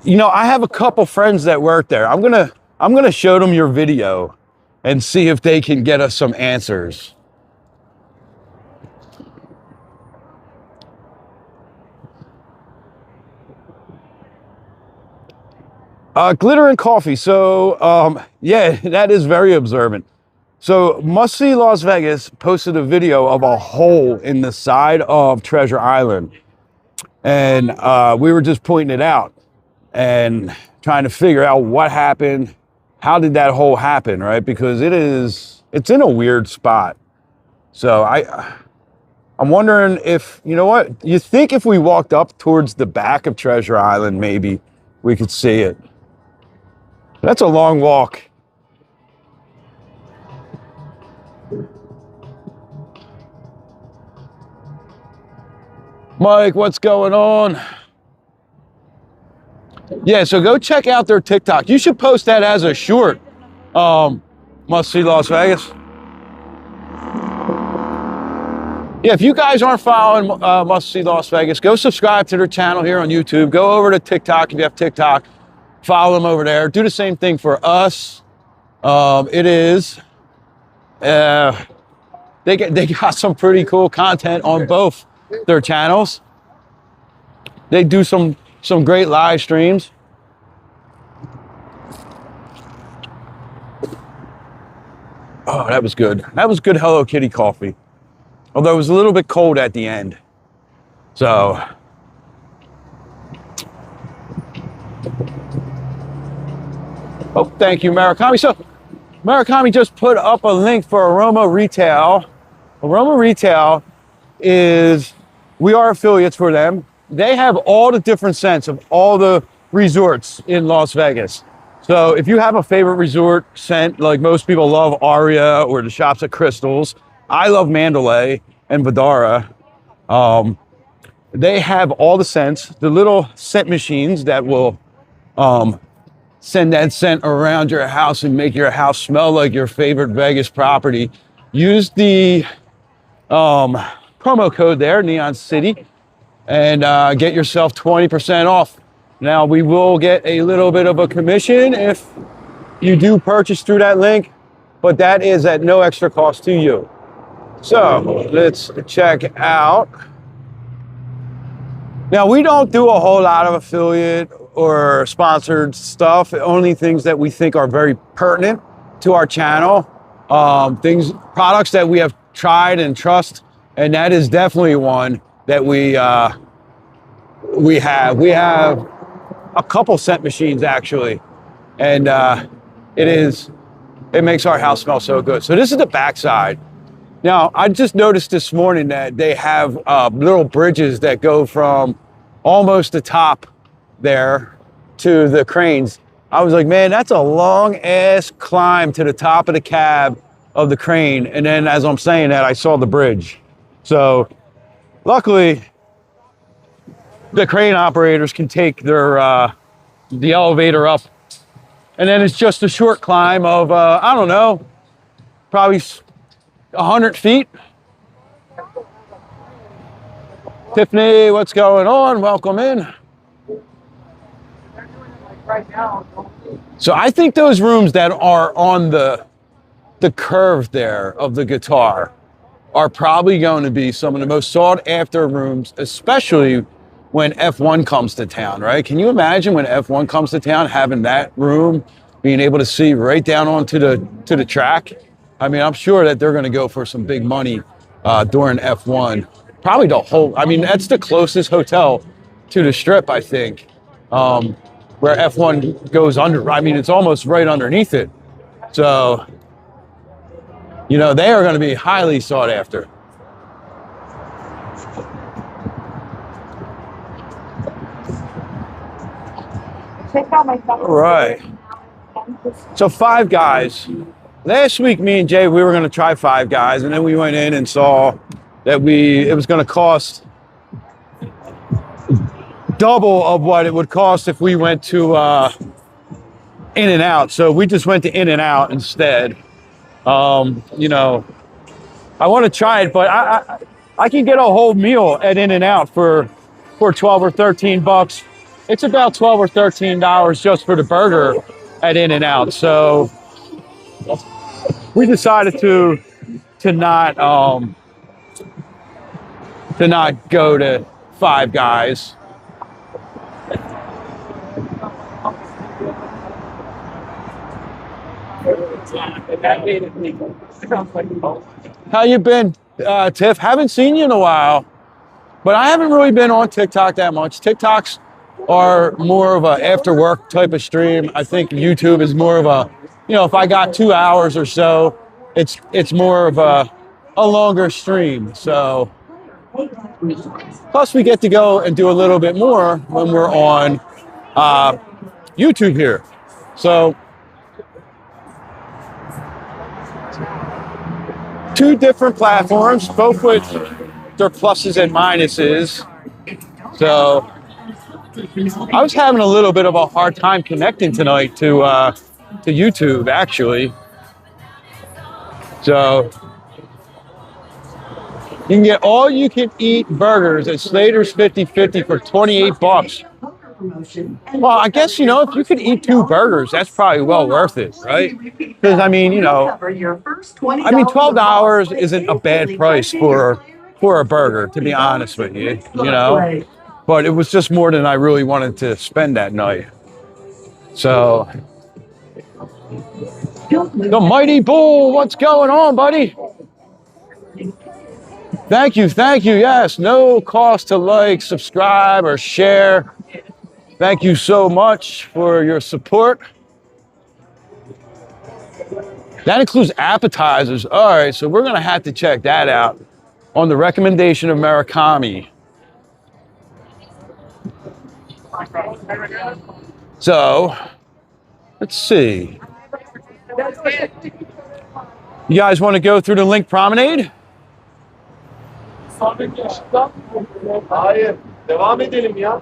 You know, I have a couple friends that work there. I'm gonna show them your video and see if they can get us some answers. Glitter and coffee. So, yeah, that is very observant. So Must See Las Vegas posted a video of a hole in the side of Treasure Island. And we were just pointing it out and trying to figure out what happened. How did that hole happen, right? Because it's in a weird spot. So I'm wondering if, you know what? You think if we walked up towards the back of Treasure Island, maybe we could see it. That's a long walk. Mike, what's going on? Yeah, so go check out their TikTok. You should post that as a short. Must See Las Vegas. Yeah, if you guys aren't following Must See Las Vegas, go subscribe to their channel here on YouTube. Go over to TikTok if you have TikTok. Follow them over there. Do the same thing for us. They got some pretty cool content on both their channels. They do some great live streams. Oh, that was good. That was good Hello Kitty coffee. Although it was a little bit cold at the end. So oh, thank you, Murakami. So Murakami just put up a link for Aroma Retail. Aroma Retail we are affiliates for them. they have all the different scents of all the resorts in Las Vegas. So if you have a favorite resort scent, like most people love Aria or the Shops at Crystals, I love Mandalay and Vidara. They have all the scents, the little scent machines that will send that scent around your house and make your house smell like your favorite Vegas property. Use the promo code there, Neon City, and get yourself 20% off. Now, we will get a little bit of a commission if you do purchase through that link, but that is at no extra cost to you. So let's check out. Now, we don't do a whole lot of affiliate or sponsored stuff, only things that we think are very pertinent to our channel, products that we have tried and trust, and that is definitely one that we have. We have a couple scent machines actually, and it makes our house smell so good. So this is the backside. Now, I just noticed this morning that they have little bridges that go from almost the top there to the cranes. I was like, man, that's a long ass climb to the top of the cab of the crane. And then as I'm saying that, I saw the bridge. So luckily, the crane operators can take their the elevator up. And then it's just a short climb of, I don't know, probably 100 feet. Tiffany, what's going on? Welcome in. So I think those rooms that are on the curve there of the guitar are probably going to be some of the most sought after rooms, especially when F1 comes to town, right? Can you imagine when F1 comes to town, having that room, being able to see right down onto the track? I mean, I'm sure that they're going to go for some big money during F1. Probably the whole, I mean, that's the closest hotel to the Strip, I think, where F1 goes under. I mean, it's almost right underneath it. So, you know, they are going to be highly sought after. All right. So Five Guys. Last week, me and Jay, we were going to try Five Guys, and then we went in and saw that it was going to cost double of what it would cost if we went to In-N-Out. So we just went to In-N-Out instead. You know, I want to try it, but I can get a whole meal at In-N-Out for 12 or 13 bucks. It's about $12 or $13 just for the burger at In-N-Out. So we decided to not go to Five Guys. How you been, Tiff? Haven't seen you in a while, but I haven't really been on TikTok that much. TikToks are more of a after work type of stream. I think YouTube is more of a, you know, if I got 2 hours or so, it's more of a longer stream. So plus we get to go and do a little bit more when we're on YouTube here. So two different platforms, both with their pluses and minuses. So I was having a little bit of a hard time connecting tonight to YouTube, actually. So you can get all you can eat burgers at Slater's 50/50 for 28 bucks. Well, I guess, you know, if you could eat 2 burgers, that's probably well worth it, right? Because, I mean, you know, I mean, $12 isn't a bad price for a burger, to be honest with you, you know? But it was just more than I really wanted to spend that night. So, the Mighty Bull, what's going on, buddy? Thank you, yes. No cost to like, subscribe, or share. Thank you so much for your support. That includes appetizers. All right, so we're gonna have to check that out on the recommendation of Murakami. So, let's see. You guys want to go through the Link Promenade?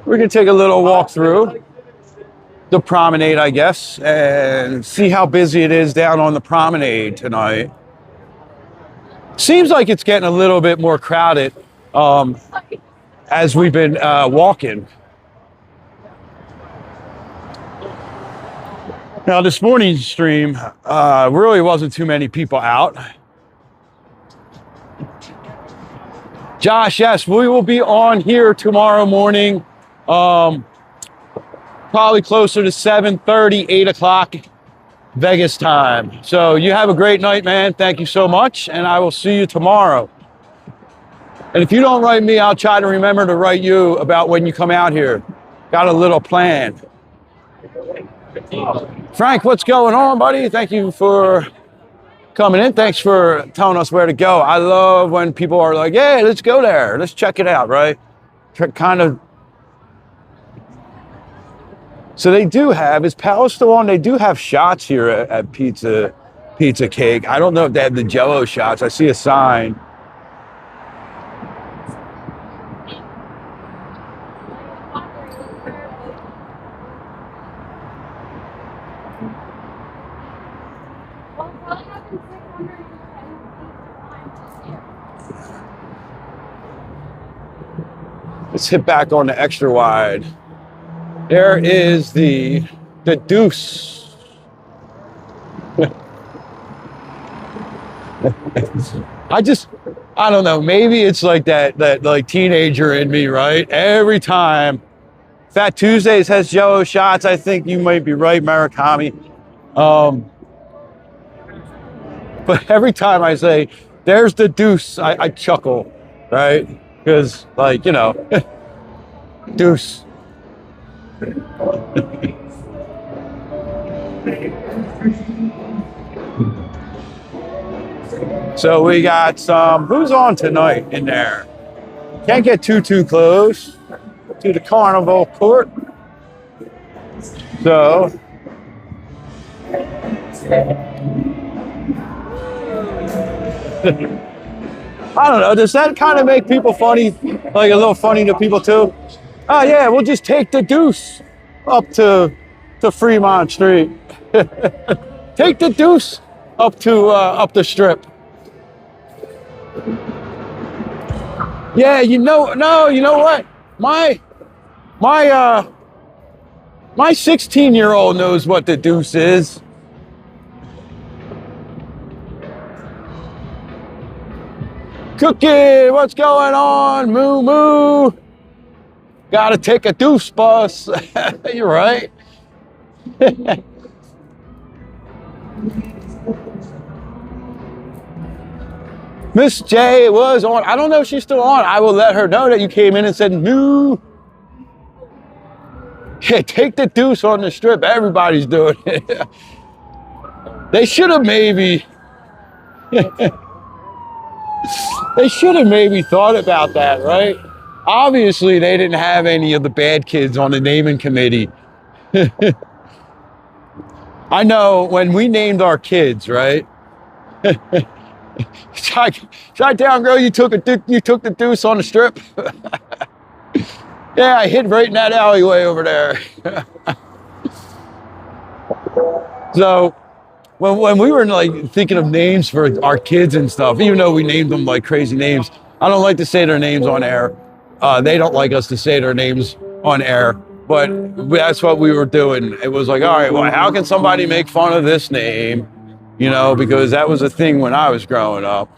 We can take a little walk through the Promenade, I guess, and see how busy it is down on the Promenade tonight. Seems like it's getting a little bit more crowded as we've been walking. Now, this morning's stream really wasn't too many people out. Josh, yes, we will be on here tomorrow morning, probably closer to 7:30, 8 o'clock Vegas time. So you have a great night, man. Thank you so much, and I will see you tomorrow. And if you don't write me, I'll try to remember to write you about when you come out here. Got a little plan. Frank, what's going on, buddy? Thank you for coming in. Thanks for telling us where to go. I love when people are like, "Hey, let's go there. Let's check it out," right? Kind of. So they do have, is Palace still on? They do have shots here at Pizza Cake. I don't know if they have the Jell-O shots. I see a sign. Let's hit back on the extra wide. There is the Deuce. I don't know. Maybe it's like that like teenager in me, right? Every time Fat Tuesdays has Jell-O shots, I think you might be right, Murakami. But every time I say, "There's the Deuce," I chuckle, right? Because, like, you know, Deuce. So we got some, who's on tonight in there? Can't get too close to the Carnival Court. So, I don't know, does that kind of make people funny? Like a little funny to people too? Oh yeah, we'll just take the Deuce up to Fremont Street. Take the Deuce up the Strip. Yeah, you know what? My 16-year-old knows what the Deuce is. Cookie, what's going on? Moo moo. Gotta take a Deuce bus. You're right. Miss J was on. I don't know if she's still on. I will let her know that you came in and said moo. Yeah, take the Deuce on the Strip. Everybody's doing it. They should have maybe. They should have maybe thought about that, right? Obviously, they didn't have any of the bad kids on the naming committee. I know when we named our kids, right? Shot down, girl. You took the Deuce on the Strip. Yeah, I hid right in that alleyway over there. So. When we were like thinking of names for our kids and stuff, even though we named them like crazy names, I don't like to say their names on air. They don't like us to say their names on air, but that's what we were doing. It was like, all right, well, how can somebody make fun of this name? You know, because that was a thing when I was growing up.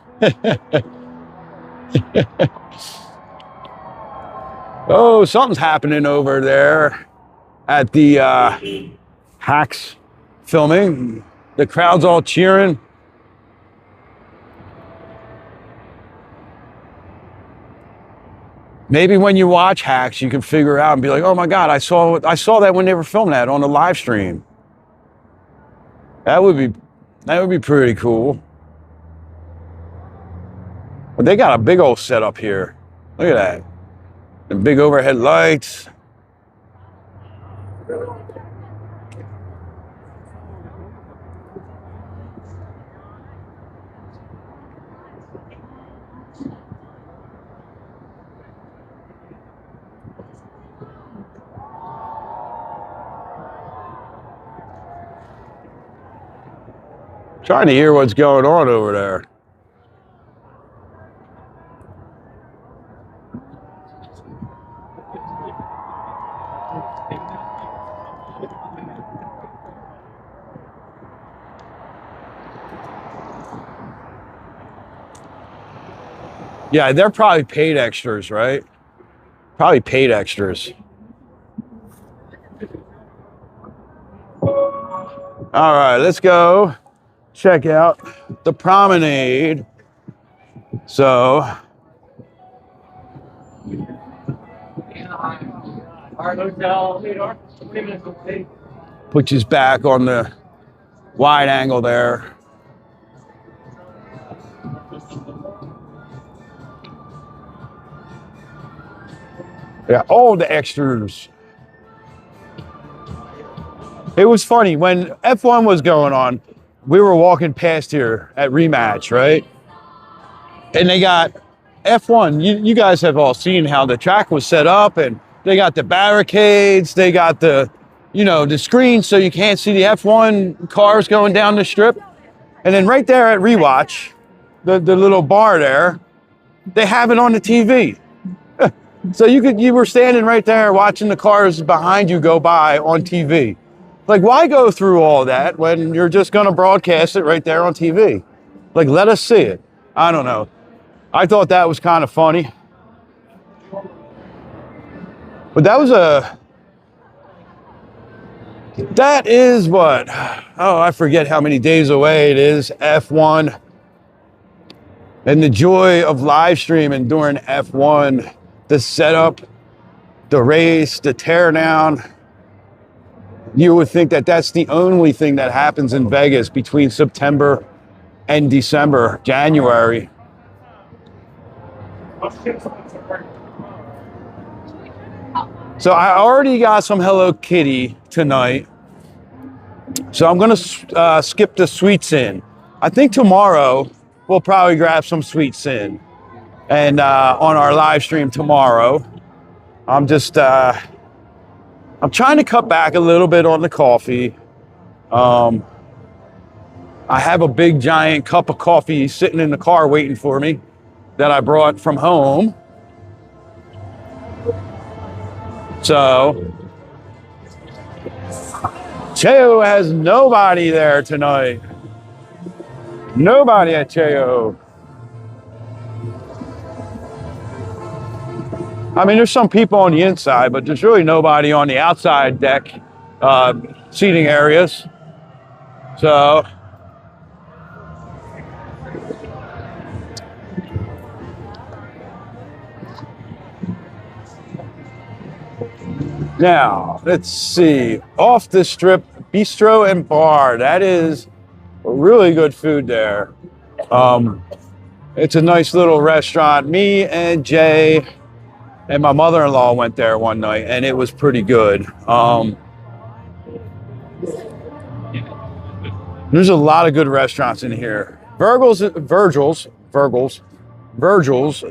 Oh, something's happening over there at the Hacks filming. The crowd's all cheering. Maybe when you watch Hacks, you can figure out and be like, "Oh my God, I saw that when they were filming that on the live stream." That would be pretty cool. But they got a big old setup here. Look at that. The big overhead lights. Trying to hear what's going on over there. Yeah, they're probably paid extras, right? Probably paid extras. All right, let's go check out the Promenade. So, put you back on the wide angle there. Yeah, all the extras. It was funny when F1 was going on, we were walking past here at Rematch, right? And they got F1. You guys have all seen how the track was set up, and they got the barricades, they got the, the screen so you can't see the F1 cars going down the strip. And then right there at Rewatch, the little bar there, they have it on the TV. So you were standing right there watching the cars behind you go by on TV. Like, why go through all that when you're just going to broadcast it right there on TV? Like, let us see it. I don't know. I thought that was kind of funny. But that is what? Oh, I forget how many days away it is, F1. And the joy of live streaming during F1, the setup, the race, the teardown. You would think that that's the only thing that happens in Vegas between September and December, January. So I already got some Hello Kitty tonight. So I'm going to skip the sweets in. I think tomorrow we'll probably grab some sweets in. And on our live stream tomorrow, I'm trying to cut back a little bit on the coffee. I have a big giant cup of coffee sitting in the car waiting for me that I brought from home. So, Cheo has nobody there tonight. Nobody at Cheo. I mean, there's some people on the inside, but there's really nobody on the outside deck seating areas. So, now, let's see. Off the Strip, Bistro and Bar. That is really good food there. It's a nice little restaurant. Me and Jay and my mother-in-law went there one night, and it was pretty good. There's a lot of good restaurants in here. Virgil's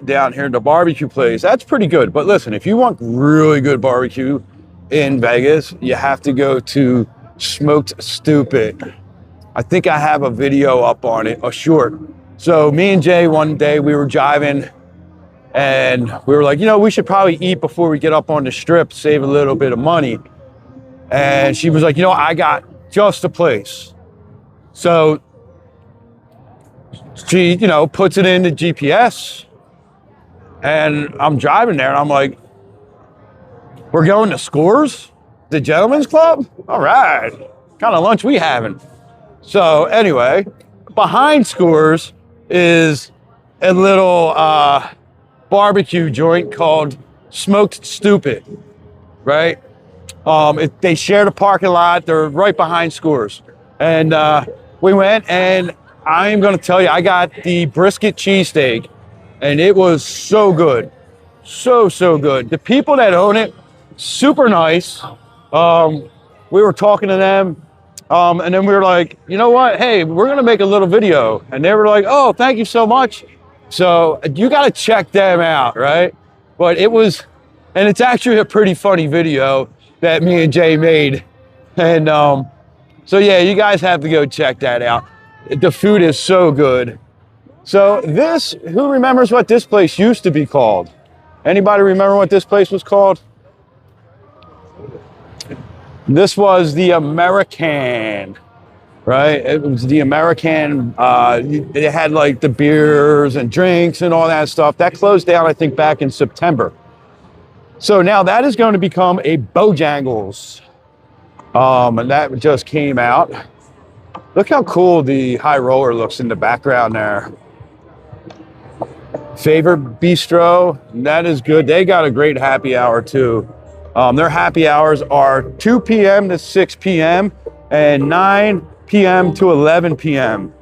down here, the barbecue place. That's pretty good. But listen, if you want really good barbecue in Vegas, you have to go to Smoked Stupid. I think I have a video up on it, a short. So me and Jay, one day we were driving, and we were like, we should probably eat before we get up on the strip, save a little bit of money. And she was like, I got just a place. So she, puts it in the GPS, and I'm driving there, and I'm like, we're going to Scores? The Gentlemen's Club? All right. What kind of lunch we having? So anyway, behind Scores is a little barbecue joint called Smoked Stupid, right? They share the parking lot. They're right behind Scores. And we went, and I'm going to tell you, I got the brisket cheesesteak, and it was so good. So good. The people that own it, super nice. We were talking to them, and then we were like, you know what? Hey, we're gonna make a little video, and they were like, oh, thank you so much. So you got to check them out, right? But it was, and it's actually a pretty funny video that me and Jay made, and so yeah, you guys have to go check that out. The food is so good. So this, who remembers what this place used to be called? Anybody remember what this place was called? This was the American, right? It was the American. It had like the beers and drinks and all that stuff. That closed down, I think, back in September. So now that is going to become a Bojangles. And that just came out. Look how cool the high roller looks in the background there. Favorite Bistro, that is good. They got a great happy hour too. Their happy hours are 2 p.m. to 6 p.m. and 9 p.m. to 11 p.m.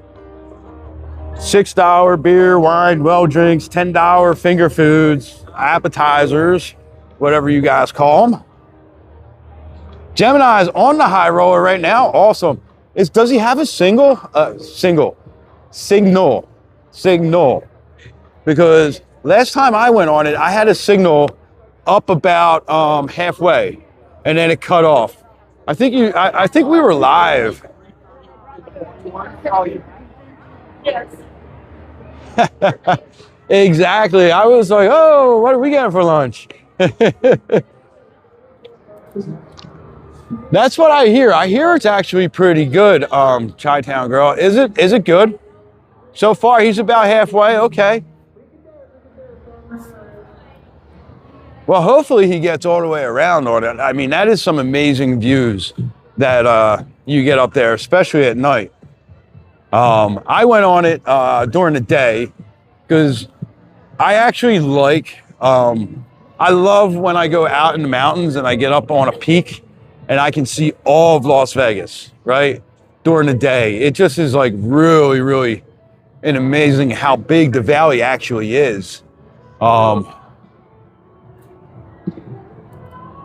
$6 beer, wine, well drinks, $10 finger foods, appetizers, whatever you guys call them. Gemini's on the high roller right now. Awesome. Does he have a signal? Signal. Because last time I went on it, I had a signal up about halfway, and then it cut off. I think we were live. Yes. Exactly. I was like, oh, what are we getting for lunch? That's what I hear. I hear it's actually pretty good, Chi-Town Girl. Is it good? So far, he's about halfway. Okay. Well, hopefully he gets all the way around on it. I mean, that is some amazing views that you get up there, especially at night. I went on it during the day because I actually like, I love when I go out in the mountains and I get up on a peak and I can see all of Las Vegas, right? During the day. It just is like really, really an amazing how big the valley actually is.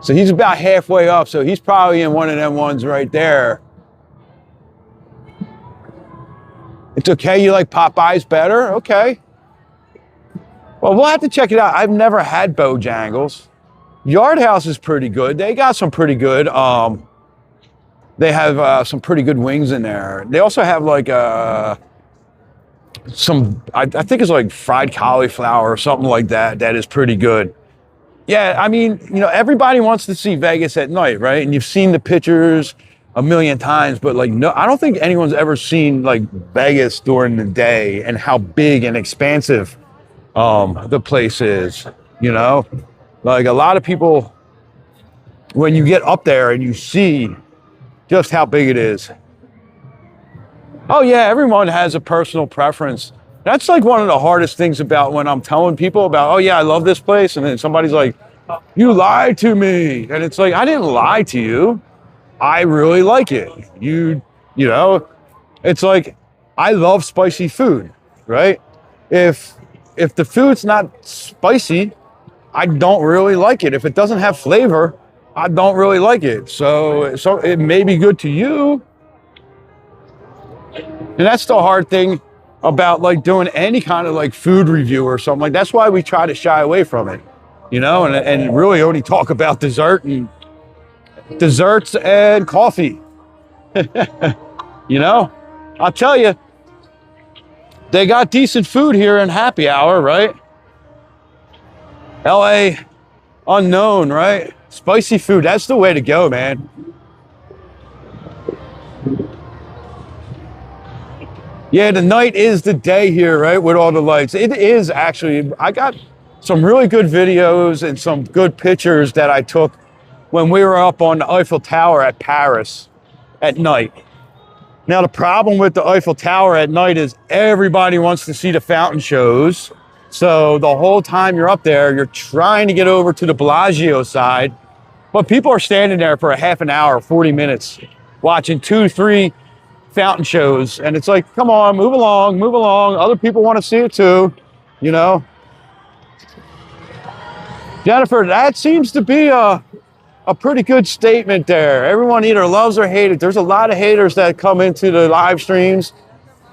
So he's about halfway up, so he's probably in one of them ones right there. It's okay, you like Popeyes better? Okay. Well, we'll have to check it out. I've never had Bojangles. Yard House is pretty good. They got some pretty good, they have some pretty good wings in there. They also have like some, I think it's like fried cauliflower or something like that. That is pretty good. Yeah, I mean, you know, everybody wants to see Vegas at night, right? And you've seen the pictures a million times, but like, no, I don't think anyone's ever seen like Vegas during the day and how big and expansive the place is, you know? Like a lot of people, when you get up there and you see just how big it is. Oh yeah, everyone has a personal preference. That's like one of the hardest things about when I'm telling people about, oh yeah, I love this place. And then somebody's like, you lied to me. And it's like, I didn't lie to you. I really like it. You know, it's like, I love spicy food, right? If the food's not spicy, I don't really like it. If it doesn't have flavor, I don't really like it. So it may be good to you. And that's the hard thing about like doing any kind of like food review or something like that's why we try to shy away from it, you know, and really only talk about desserts and coffee. You know, I'll tell you, they got decent food here in happy hour, right? LA unknown, right? Spicy food, that's the way to go, man. Yeah, the night is the day here, right? With all the lights. It is actually, I got some really good videos and some good pictures that I took when we were up on the Eiffel Tower at Paris at night. Now, the problem with the Eiffel Tower at night is everybody wants to see the fountain shows. So the whole time you're up there, you're trying to get over to the Bellagio side, but people are standing there for a half an hour, 40 minutes, watching 2-3 fountain shows. And it's like, come on, move along. Other people want to see it too, you know? Jennifer, that seems to be a pretty good statement there. Everyone either loves or hates it. There's a lot of haters that come into the live streams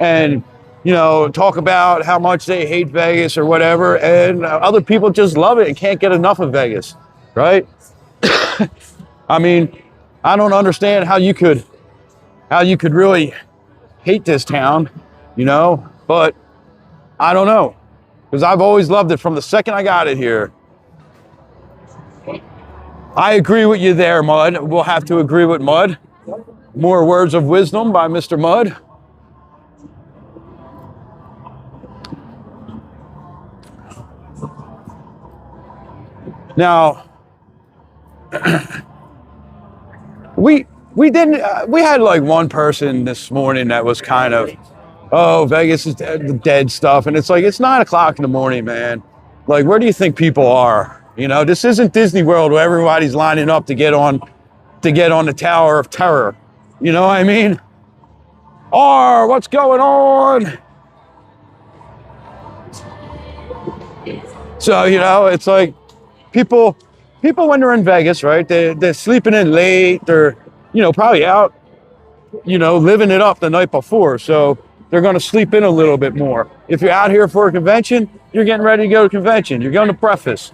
and, you know, talk about how much they hate Vegas or whatever. And other people just love it and can't get enough of Vegas, right? I mean, I don't understand how you could really hate this town, you know, but I don't know, because I've always loved it from the second I got it here. I agree with you there, Mud. We'll have to agree with Mud. More words of wisdom by Mr. Mud. Now, we had like one person this morning that was kind of, oh, Vegas is dead stuff. And it's like, it's 9 o'clock in the morning, man. Like, where do you think people are? You know, this isn't Disney World where everybody's lining up to get on the Tower of Terror. You know what I mean? Or what's going on? So, you know, it's like people when they're in Vegas, right? They're sleeping in late. They're, you know, probably out, you know, living it up the night before. So they're going to sleep in a little bit more. If you're out here for a convention, you're getting ready to go to convention. You're going to Preface.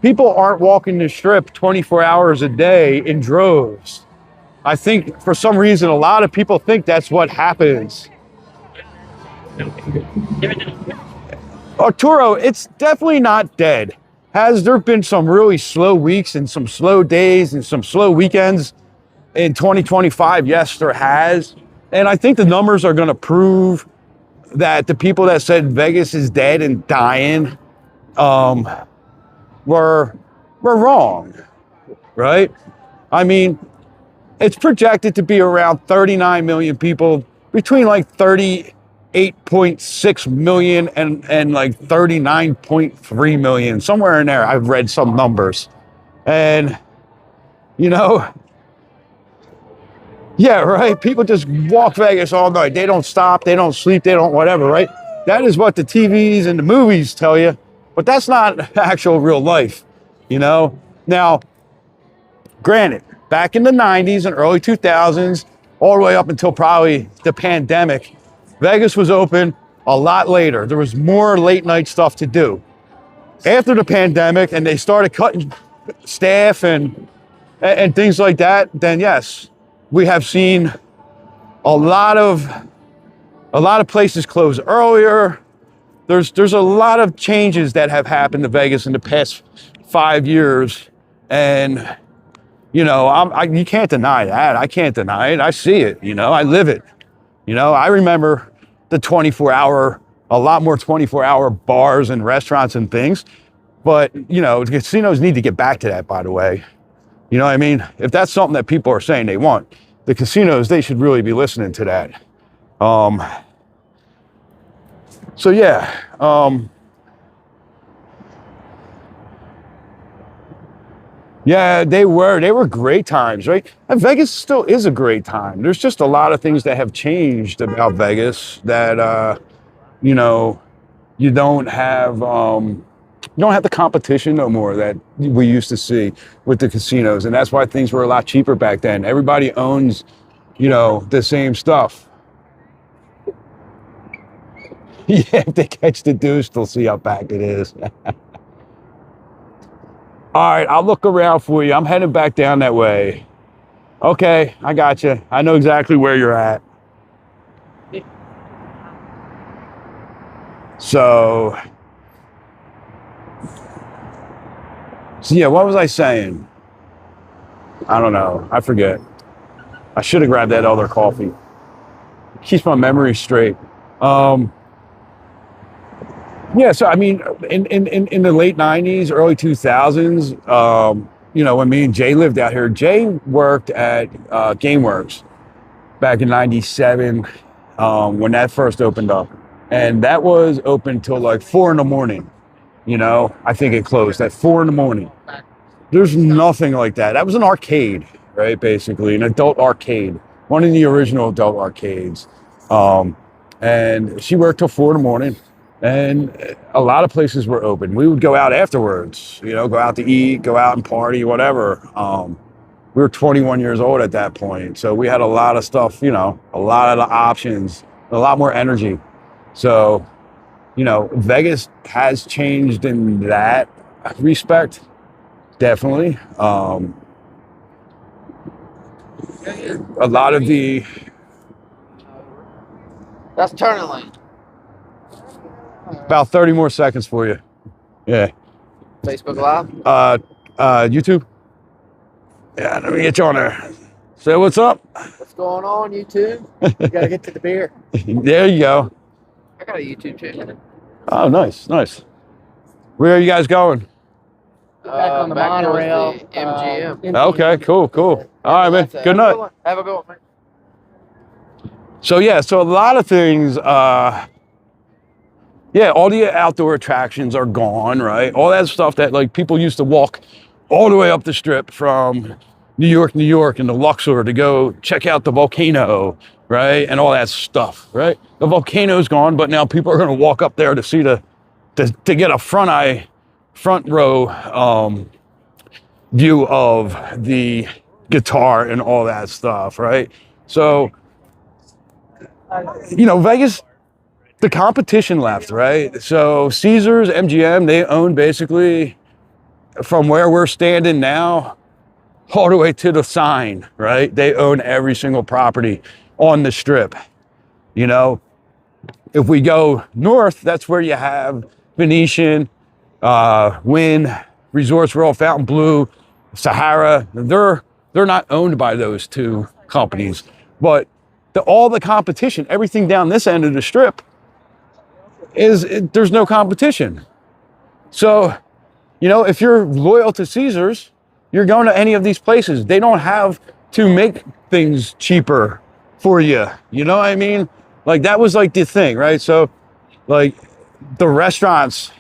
People aren't walking the Strip 24 hours a day in droves. I think for some reason, a lot of people think that's what happens. Arturo, it's definitely not dead. Has there been some really slow weeks and some slow days and some slow weekends in 2025? Yes, there has. And I think the numbers are going to prove that the people that said Vegas is dead and dying were wrong, right? I mean, it's projected to be around 39 million people, between like 38.6 million and like 39.3 million, somewhere in there. I've read some numbers. And, you know, yeah, right? People just walk Vegas all night. They don't stop, they don't sleep, they don't whatever, right? That is what the TVs and the movies tell you, but that's not actual real life, you know? Now, granted, back in the 90s and early 2000s, all the way up until probably the pandemic, Vegas was open a lot later. There was more late night stuff to do. After the pandemic and they started cutting staff and things like that, then yes, we have seen a lot of places close earlier. There's a lot of changes that have happened to Vegas in the past 5 years, and you know, you can't deny that. I can't deny it. I see it. You know, I live it. You know, I remember the 24-hour, a lot more 24-hour bars and restaurants and things. But, you know, the casinos need to get back to that, by the way. You know what I mean? If that's something that people are saying they want, the casinos, they should really be listening to that. So, yeah. Yeah, they were great times, right? And Vegas still is a great time. There's just a lot of things that have changed about Vegas that, you know, you don't have the competition no more that we used to see with the casinos. And that's why things were a lot cheaper back then. Everybody owns, you know, the same stuff. Yeah, if they catch the deuce, they'll see how packed it is. All right, I'll look around for you. I'm heading back down that way. Okay, I got you. I know exactly where you're at. So yeah, what was I saying? I don't know. I forget. I should have grabbed that other coffee. Keeps my memory straight. Yeah, so I mean, in the late 90s, early 2000s, you know, when me and Jay lived out here, Jay worked at GameWorks back in 97 when that first opened up. And that was open till like 4 in the morning. You know, I think it closed at 4 in the morning. There's nothing like that. That was an arcade, right? Basically, an adult arcade, one of the original adult arcades. And she worked till 4 in the morning. And a lot of places were open. We would go out afterwards, you know, go out to eat, go out and party, whatever. We were 21 years old at that point. So we had a lot of stuff, you know, a lot of the options, a lot more energy. So, you know, Vegas has changed in that respect, definitely. A lot of the... That's turning lane. About 30 more seconds for you. Yeah. Facebook Live? YouTube? Yeah, let me get you on there. Say what's up. What's going on, YouTube? You gotta get to the beer. There you go. I got a YouTube channel. Oh, nice, nice. Where are you guys going? Back on the monorail. MGM. Okay, cool, cool. All right, man. Good night. Have a good one, man. So yeah, so a lot of things, yeah, all the outdoor attractions are gone, right? All that stuff that like people used to walk all the way up the Strip from New York, and the Luxor to go check out the volcano, right? And all that stuff, right? The volcano's gone, but now people are gonna walk up there to see to get a front row view of the guitar and all that stuff, right? So, you know, Vegas, the competition left, right? So Caesars, MGM, they own basically from where we're standing now all the way to the sign, right? They own every single property on the Strip. You know, if we go north, that's where you have Venetian, Wynn, Resorts World, Fontainebleau, Sahara. They're not owned by those two companies, but all the competition, everything down this end of the Strip, there's no competition. So, you know, if you're loyal to Caesars, you're going to any of these places. They don't have to make things cheaper for you. You know what I mean? Like that was like the thing, right? So like the restaurants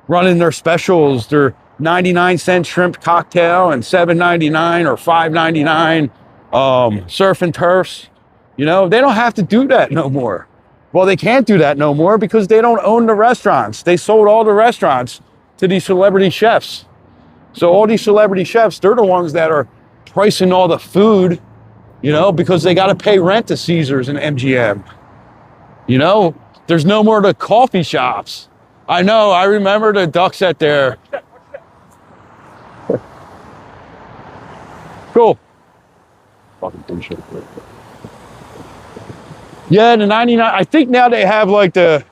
running their specials, their 99-cent shrimp cocktail and $7.99 or $5.99 surf and turfs. You know, they don't have to do that no more. Well, they can't do that no more because they don't own the restaurants. They sold all the restaurants to these celebrity chefs. So all these celebrity chefs, they're the ones that are pricing all the food, you know, because they got to pay rent to Caesars and MGM. You know, there's no more the coffee shops. I know, I remember the duck set there. Cool. Fucking bullshit. Yeah, the 99, I think now they have like a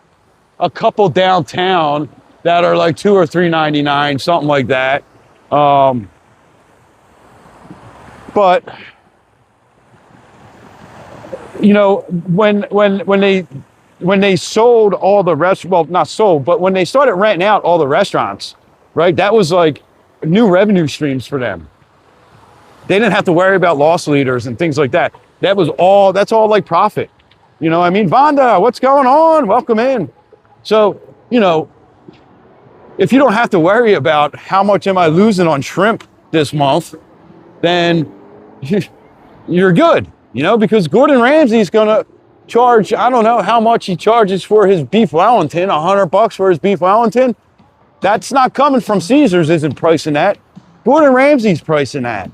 couple downtown that are like $2 or $3.99, something like that. But you know, when they sold all the well, not sold, but when they started renting out all the restaurants, right? That was like new revenue streams for them. They didn't have to worry about loss leaders and things like that. That's all like profit. You know, I mean, Vonda, what's going on? Welcome in. So, you know, if you don't have to worry about how much am I losing on shrimp this month, then you're good, you know, because Gordon Ramsay's gonna charge, I don't know how much he charges for his beef Wellington, $100 for his beef Wellington. That's not coming from Caesars, isn't pricing that. Gordon Ramsay's pricing that.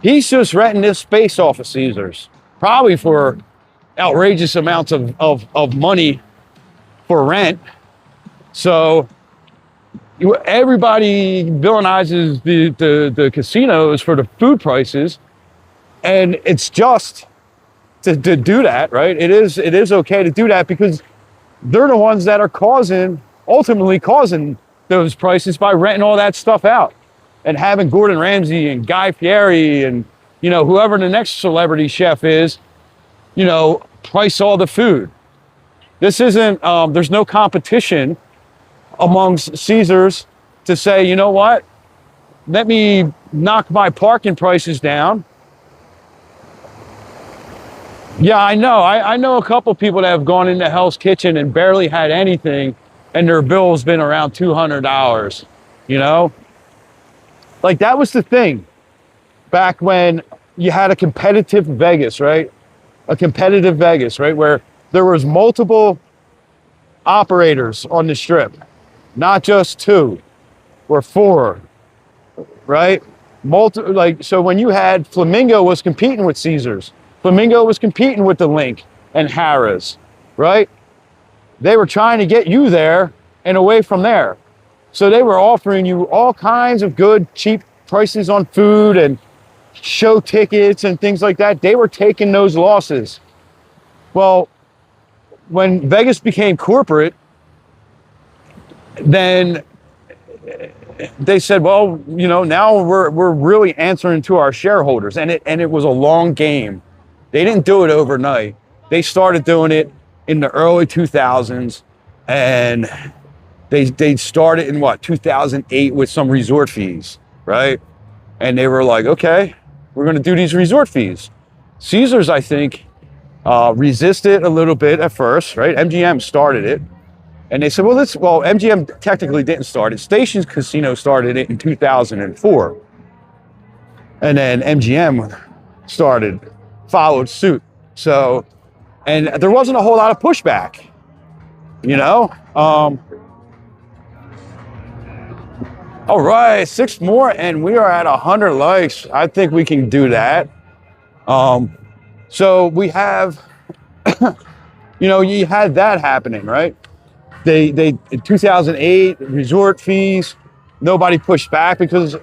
He's just renting this space off of Caesars, probably for outrageous amounts of money for rent. So everybody villainizes the casinos for the food prices, and it's just to do that, right? It is okay to do that because they're the ones that are ultimately causing those prices by renting all that stuff out and having Gordon Ramsay and Guy Fieri and, you know, whoever the next celebrity chef is, you know, price all the food. This isn't, there's no competition amongst Caesars to say, you know what, let me knock my parking prices down. Yeah, I know. I know a couple people that have gone into Hell's Kitchen and barely had anything, and their bill's been around $200, you know? Like, that was the thing back when you had a competitive Vegas, right? A competitive Vegas, right? Where there was multiple operators on the Strip, not just 2 or 4, right? So when you had Flamingo was competing with Caesars, Flamingo was competing with the Link and Harrah's, right? They were trying to get you there and away from there. So they were offering you all kinds of good, cheap prices on food and show tickets and things like that. They were taking those losses. Well, when Vegas became corporate, then they said, well, you know, now we're really answering to our shareholders, and it was a long game. They didn't do it overnight. They started doing it in the early 2000s, and they started in 2008 with some resort fees, right? And they were like, okay, we're going to do these resort fees. Caesars, I think, resisted a little bit at first, right? MGM started it. And they said, well, MGM technically didn't start it. Stations Casino started it in 2004. And then MGM followed suit. So, and there wasn't a whole lot of pushback, you know? All right, 6 more and we are at 100 likes. I think we can do that. So we have, you know, you had that happening, right? They in 2008, resort fees, nobody pushed back because,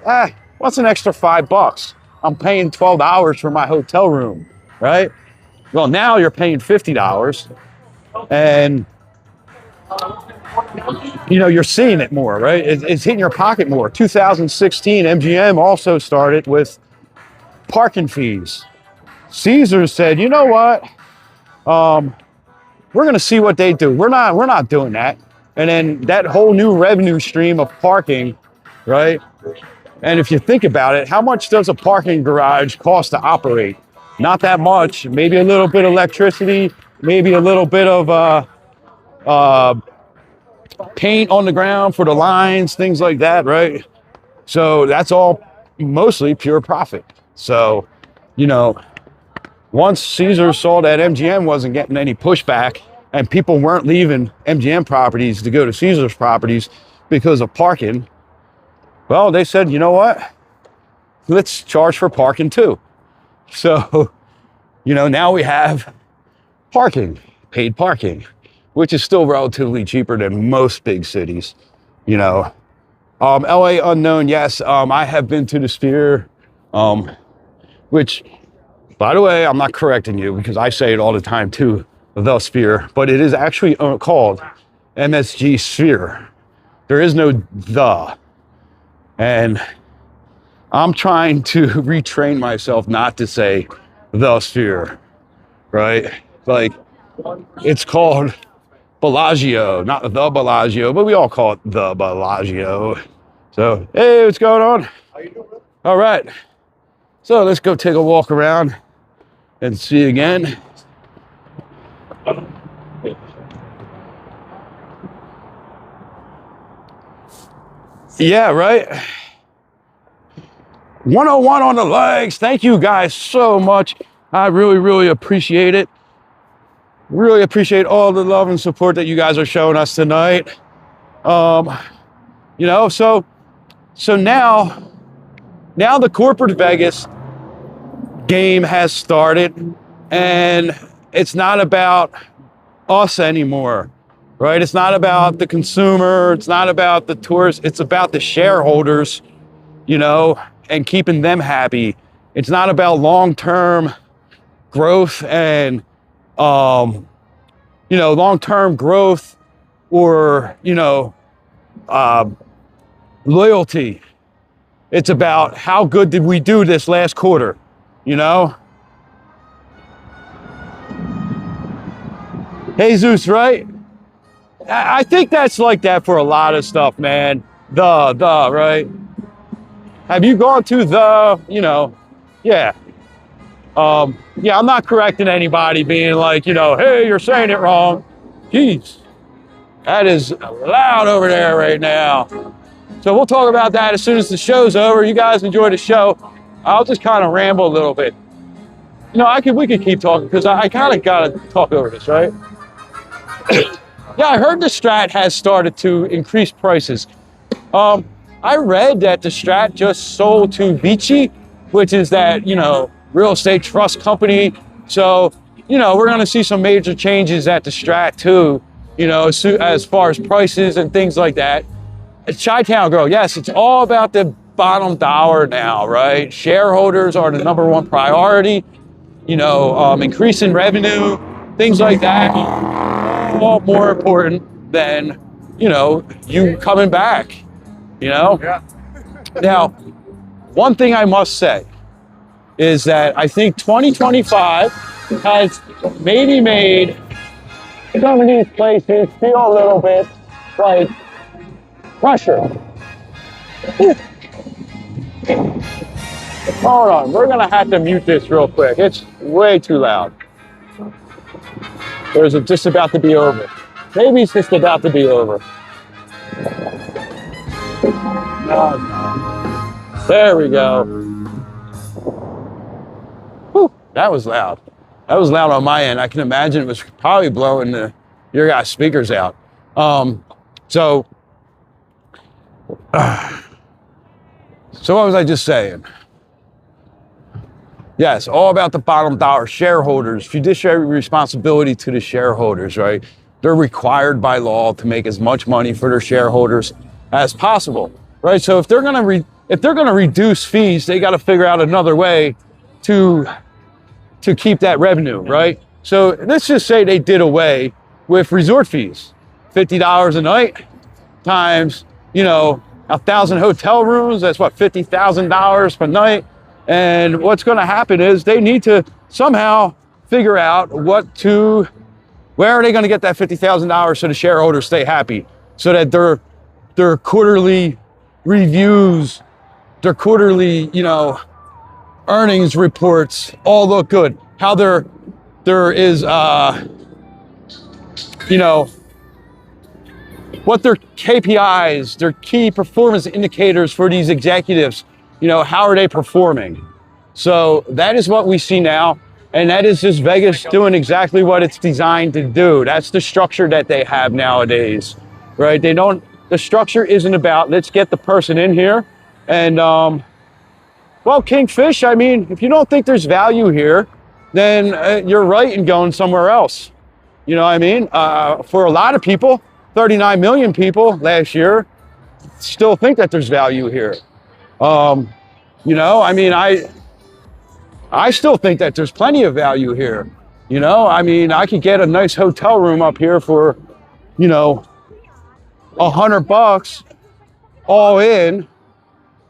what's an extra $5? I'm paying $12 for my hotel room, right? Well, now you're paying $50 and, you know, you're seeing it more, right? It's hitting your pocket more. 2016, MGM also started with parking fees. Caesars said, you know what? We're going to see what they do. We're not doing that. And then that whole new revenue stream of parking, right? And if you think about it, how much does a parking garage cost to operate? Not that much. Maybe a little bit of electricity, maybe a little bit of paint on the ground for the lines, things like that, right? So that's all mostly pure profit. So, you know, once Caesars saw that MGM wasn't getting any pushback and people weren't leaving MGM properties to go to Caesars properties because of parking, well, they said, you know what? Let's charge for parking too. So, you know, now we have parking, paid parking, which is still relatively cheaper than most big cities, you know. LA unknown, yes. I have been to the Sphere, which, by the way, I'm not correcting you because I say it all the time too, the Sphere, but it is actually called MSG Sphere. There is no the. And I'm trying to retrain myself not to say the Sphere, right? Like, it's called Bellagio, not the Bellagio, but we all call it the Bellagio. So, hey, what's going on? How you doing? All right. So let's go take a walk around and see again. Yeah, right. 101 on the legs. Thank you guys so much. I really, really appreciate it. Really appreciate all the love and support that you guys are showing us tonight. You know, so now the corporate Vegas game has started, and it's not about us anymore, right? It's not about the consumer. It's not about the tourists. It's about the shareholders, you know, and keeping them happy. It's not about long-term growth and, you know, long-term growth or, you know, loyalty. It's about how good did we do this last quarter, you know? Jesus, right? I think that's like that for a lot of stuff, man. The, right? Have you gone to the, you know, yeah. Yeah, I'm not correcting anybody being like, you know, hey, you're saying it wrong. Jeez, that is loud over there right now. So we'll talk about that as soon as the show's over. You guys enjoy the show. I'll just kind of ramble a little bit. You know, we could keep talking because I kind of got to talk over this, right? Yeah, I heard the Strat has started to increase prices. I read that the Strat just sold to Vici, which is that, real estate trust company. So, we're going to see some major changes at the Strat too, as far as prices and things like that. Chi-Town Girl, yes, it's all about the bottom dollar now, right? Shareholders are the number one priority, increasing revenue, things like that, all more important than, you coming back, Yeah. Now, one thing I must say is that I think 2025 has maybe made some of these places feel a little bit like pressure. Hold on, we're gonna have to mute this real quick. It's way too loud. Or is it just about to be over? Maybe it's just about to be over. No. There we go. Whew, that was loud. That was loud on my end. I can imagine it was probably blowing your guys' speakers out. So what was I just saying? Yes, all about the bottom dollar. Shareholders, fiduciary responsibility to the shareholders, right? They're required by law to make as much money for their shareholders as possible, right? So if they're gonna reduce fees, they got to figure out another way to keep that revenue, right? So let's just say they did away with resort fees, $50 a night times, 1,000 hotel rooms. That's what, $50,000 per night. And what's going to happen is they need to somehow figure out where are they going to get that $50,000 so the shareholders stay happy, so that their quarterly reviews, their quarterly, earnings reports all look good. How there is, what their KPIs, their key performance indicators for these executives, how are they performing? So that is what we see now. And that is just Vegas doing exactly what it's designed to do. That's the structure that they have nowadays, right? The structure isn't about, let's get the person in here. And, well, Kingfish, I mean, if you don't think there's value here, then you're right in going somewhere else. You know what I mean? For a lot of people, 39 million people last year still think that there's value here. I mean, I still think that there's plenty of value here. I mean, I could get a nice hotel room up here for, $100 all in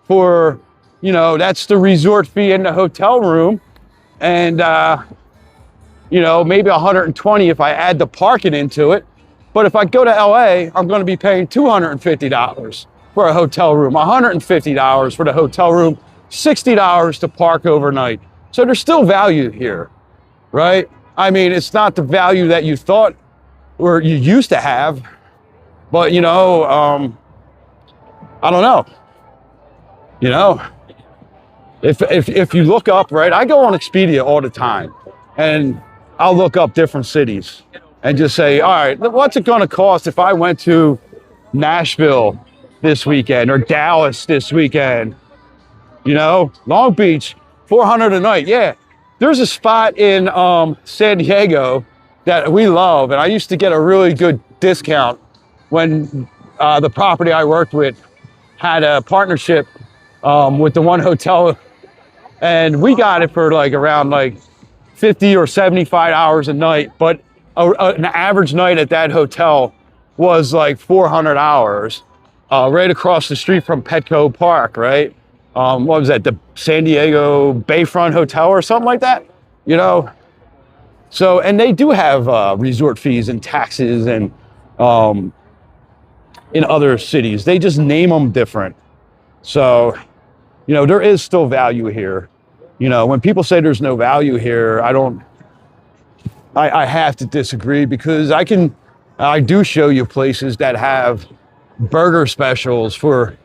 for, that's the resort fee in the hotel room. And, maybe 120 if I add the parking into it. But if I go to LA, I'm going to be paying $250 for a hotel room, $150 for the hotel room, $60 to park overnight. So there's still value here, right? I mean, it's not the value that you thought or you used to have, but I don't know. If you look up, right? I go on Expedia all the time, and I'll look up different cities and just say, all right, what's it going to cost if I went to Nashville this weekend or Dallas this weekend? Long Beach, $400 a night. Yeah, there's a spot in San Diego that we love, and I used to get a really good discount when the property I worked with had a partnership with the one hotel, and we got it for around 50 or 75 hours a night, but an average night at that hotel was 400 hours, right across the street from Petco Park, right? What was that, the San Diego Bayfront Hotel or something like that, So, and they do have resort fees and taxes and in other cities. They just name them different. So, there is still value here. When people say there's no value here, I have to disagree, because I do show you places that have burger specials for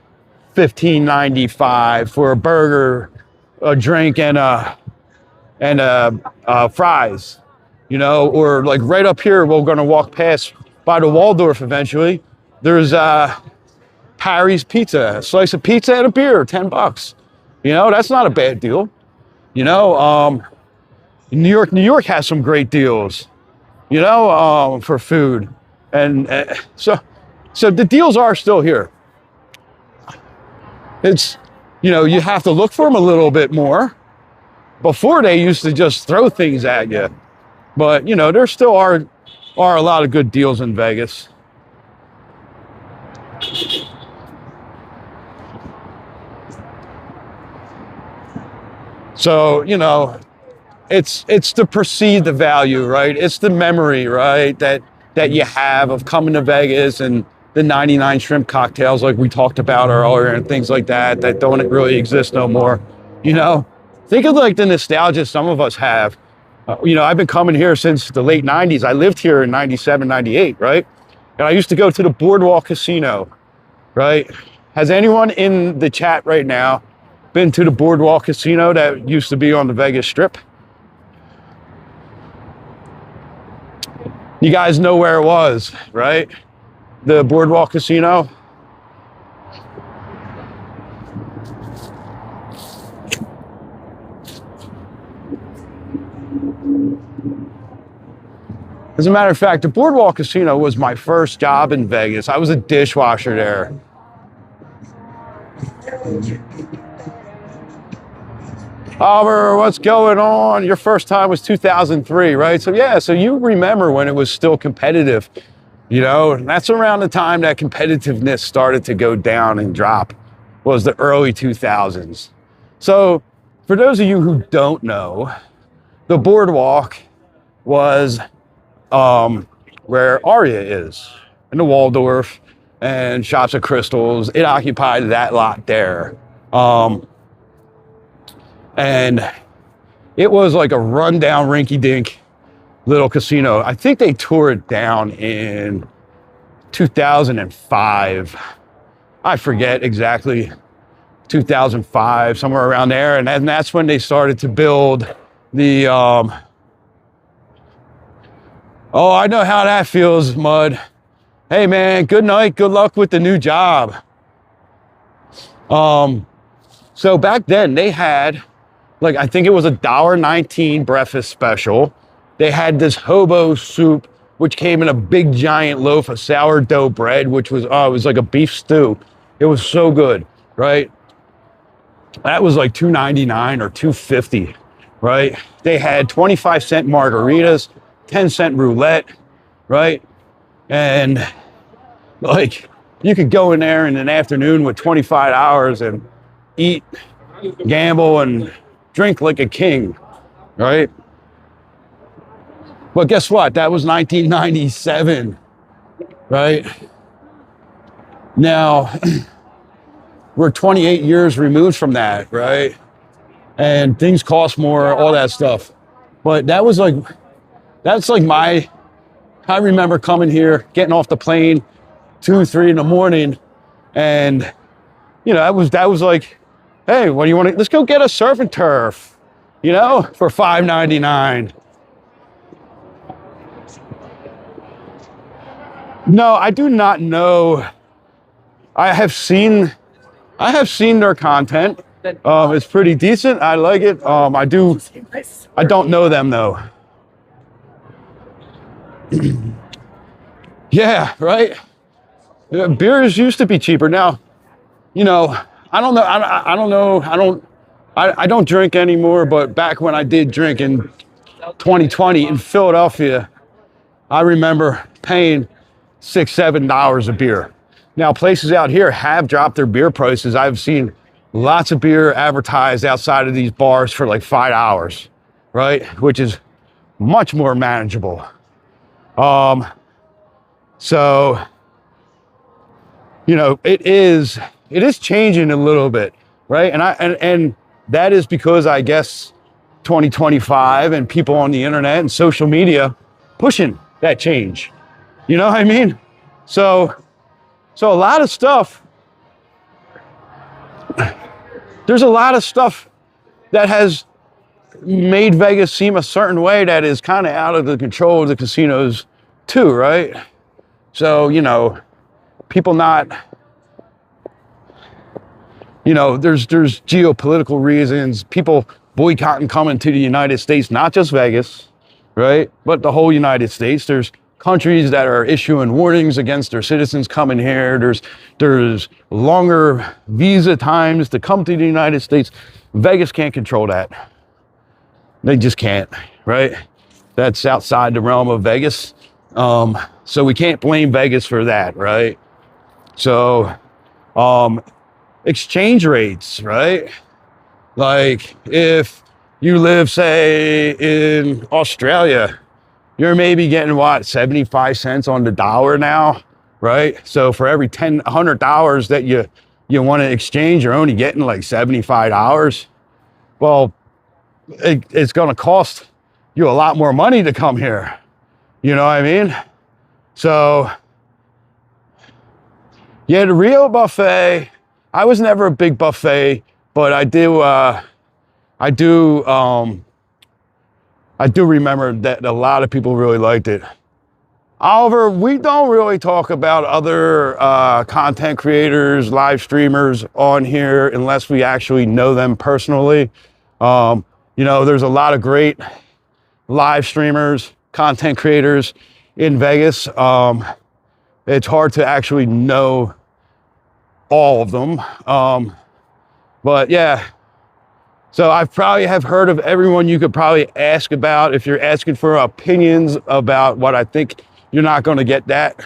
$15.95 for a burger, a drink, and fries, or right up here, we're going to walk past by the Waldorf eventually. There's Harry's Pizza, a slice of pizza and a beer, $10. You know, that's not a bad deal. You know, New York has some great deals, you know, for food. And so the deals are still here. It's, you know, you have to look for them a little bit more. Before they used to just throw things at you. But, you know, there still are a lot of good deals in Vegas. So, you know, it's the perceived value, right? It's the memory, right? That you have of coming to Vegas and the 99 shrimp cocktails like we talked about earlier and things like that don't really exist no more. You know, think of like the nostalgia some of us have. You know, I've been coming here since the late 90s. I lived here in 97, 98, right? And I used to go to the Boardwalk Casino, right? Has anyone in the chat right now been to the Boardwalk Casino that used to be on the Vegas Strip? You guys know where it was, right? The Boardwalk Casino. As a matter of fact, the Boardwalk Casino was my first job in Vegas. I was a dishwasher there. Oliver, what's going on? Your first time was 2003, right? So yeah, so you remember when it was still competitive, you know? And that's around the time that competitiveness started to go down and drop, was the early 2000s. So for those of you who don't know, the Boardwalk was where Aria is, and the Waldorf and Shops of Crystals. It occupied that lot there. And it was like a rundown rinky-dink little casino. I think they tore it down in 2005. I forget exactly, 2005, somewhere around there. And that's when they started to build the, oh, I know how that feels, Mud. Hey man, good night, good luck with the new job. So back then they had, like, I think it was $1.19 breakfast special. They had this hobo soup, which came in a big giant loaf of sourdough bread, which was, it was like a beef stew. It was so good, right? That was like $2.99 or $2.50, right? They had 25-cent margaritas, 10-cent roulette, right? And like, you could go in there in an afternoon with 25 hours and eat, gamble, and drink like a king, right? But guess what? That was 1997, right? Now, we're 28 years removed from that, right? And things cost more, all that stuff. But that was like, that's like I remember coming here, getting off the plane 2, 3 in the morning, and you know, that was like, hey, what do you want to, let's go get a surf and turf, you know, for $5.99. No, I do not know. I have seen their content. It's pretty decent. I like it. I don't know them though. Yeah, right. Beers used to be cheaper. Now, you know, I don't drink anymore, but back when I did drink in 2020 in Philadelphia, I remember paying $6, $7 a beer. Now, places out here have dropped their beer prices. I've seen lots of beer advertised outside of these bars for like $5, right? Which is much more manageable. So, you know, it is changing a little bit, right? And that is because I guess 2025 and people on the internet and social media pushing that change. You know what I mean? So a lot of stuff, there's a lot of stuff that has made Vegas seem a certain way that is kind of out of the control of the casinos too, right? So, people not, there's geopolitical reasons, people boycotting coming to the United States, not just Vegas, right? But the whole United States. There's countries that are issuing warnings against their citizens coming here. There's longer visa times to come to the United States. Vegas can't control that. They just can't, right? That's outside the realm of Vegas. So we can't blame Vegas for that, right? So, exchange rates, right? Like if you live, say, in Australia, you're maybe getting what, 75 cents on the dollar now, right? So for every $100 that you want to exchange, you're only getting like $75. Well, it's going to cost you a lot more money to come here. You know what I mean? So, yeah, the Rio buffet, I was never a big buffet, but I do remember that a lot of people really liked it. However, we don't really talk about other content creators, live streamers on here unless we actually know them personally. There's a lot of great live streamers, content creators in Vegas. It's hard to actually know all of them. But yeah, so I probably have heard of everyone you could probably ask about. If you're asking for opinions about what I think, you're not going to get that.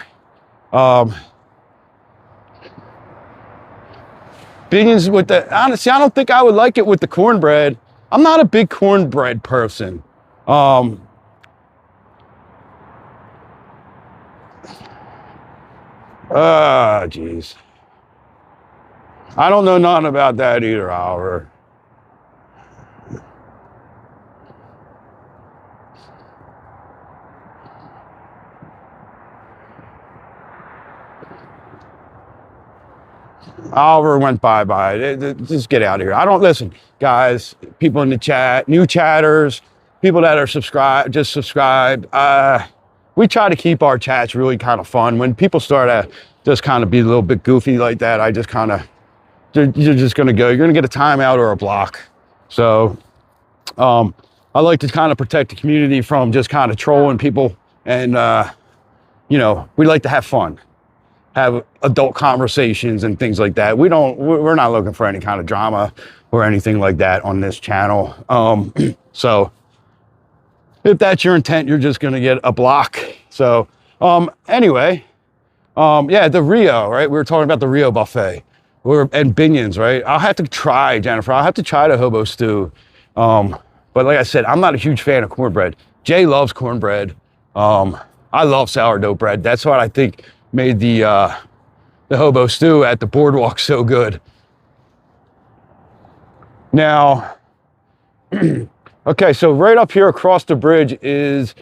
Opinions with honestly, I don't think I would like it with the cornbread. I'm not a big cornbread person. Geez. I don't know nothing about that either, Oliver. Oliver went bye-bye. Just get out of here. I don't listen, guys, people in the chat, new chatters, people that are subscribed, just subscribe. We try to keep our chats really kind of fun. When people start to just kind of be a little bit goofy like that, I just kind of, you're just going to go. You're going to get a timeout or a block. So I like to kind of protect the community from just kind of trolling people. And, we like to have fun, have adult conversations and things like that. We're not looking for any kind of drama or anything like that on this channel. So if that's your intent, you're just going to get a block. So anyway, the Rio, right? We were talking about the Rio buffet and binions, right? I'll have to try, Jennifer. I'll have to try the hobo stew. But like I said, I'm not a huge fan of cornbread. Jay loves cornbread. I love sourdough bread. That's what I think made the hobo stew at the boardwalk so good. Now, okay, so right up here across the bridge is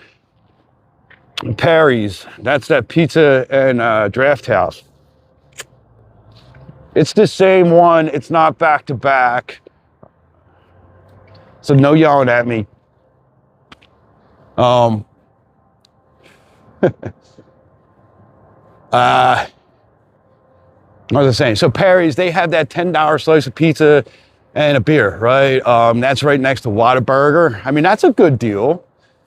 Perry's. That's that pizza and draft house. It's the same one. It's not back to back. So no yelling at me. What was I saying? So Perry's, they have that $10 slice of pizza and a beer, right? That's right next to Whataburger. I mean, that's a good deal,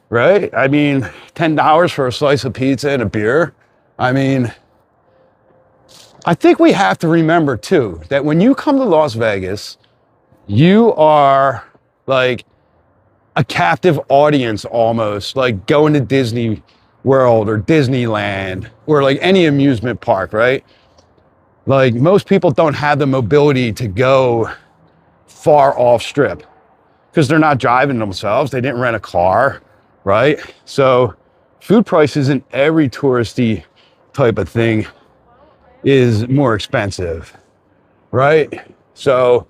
right? I mean, $10 for a slice of pizza and a beer. I mean, I think we have to remember too, that when you come to Las Vegas, you are like a captive audience almost, like going to Disney World or Disneyland or like any amusement park, right? Like most people don't have the mobility to go far off strip because they're not driving themselves. They didn't rent a car, right? So food prices in every touristy type of thing is more expensive, right? So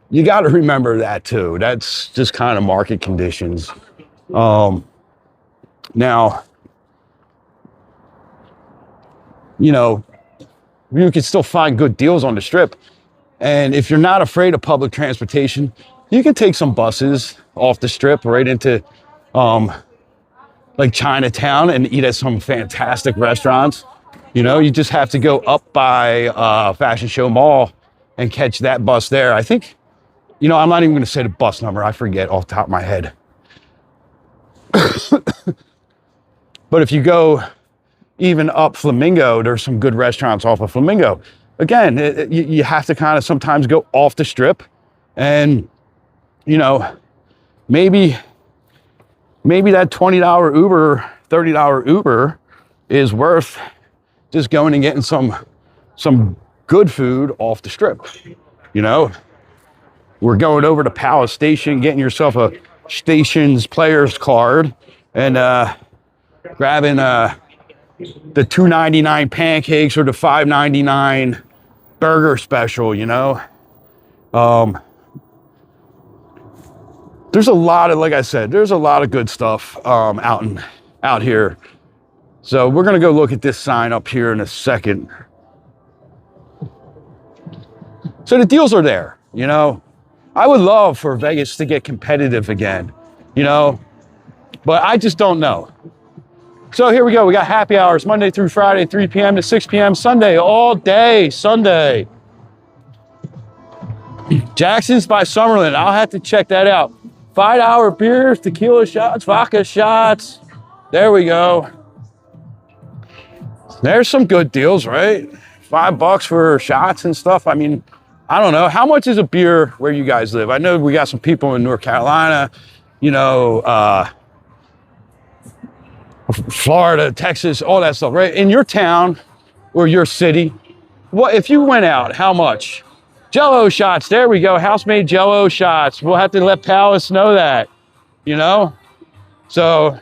you got to remember that too. That's just kind of market conditions. Now, you can still find good deals on the strip. And if you're not afraid of public transportation, you can take some buses off the strip right into like Chinatown and eat at some fantastic restaurants. You know, you just have to go up by Fashion Show Mall and catch that bus there. I think, you know, I'm not even going to say the bus number. I forget off the top of my head. But if you go even up Flamingo, there's some good restaurants off of Flamingo. Again, you have to kind of sometimes go off the strip, and, you know, maybe that $20 Uber, $30 Uber is worth just going and getting some good food off the strip. You know, we're going over to Palace Station, getting yourself a Stations players card, and grabbing the $2.99 pancakes or the $5.99 burger special. You know, there's a lot of, like I said, there's a lot of good stuff out here. So we're gonna go look at this sign up here in a second. So the deals are there, you know. I would love for Vegas to get competitive again, you know, but I just don't know. So here we go. We got happy hours Monday through Friday, 3 p.m. to 6 p.m. Sunday, all day Sunday. Jackson's by Summerlin. I'll have to check that out. $5 beers, tequila shots, vodka shots. There we go. There's some good deals, right? $5 for shots and stuff. I mean, I don't know. How much is a beer where you guys live? I know we got some people in North Carolina, you know, Florida, Texas, all that stuff, right? In your town or your city, what if you went out, how much? Jell-O shots, there we go. House-made Jell-O shots. We'll have to let Palace know that, you know? So,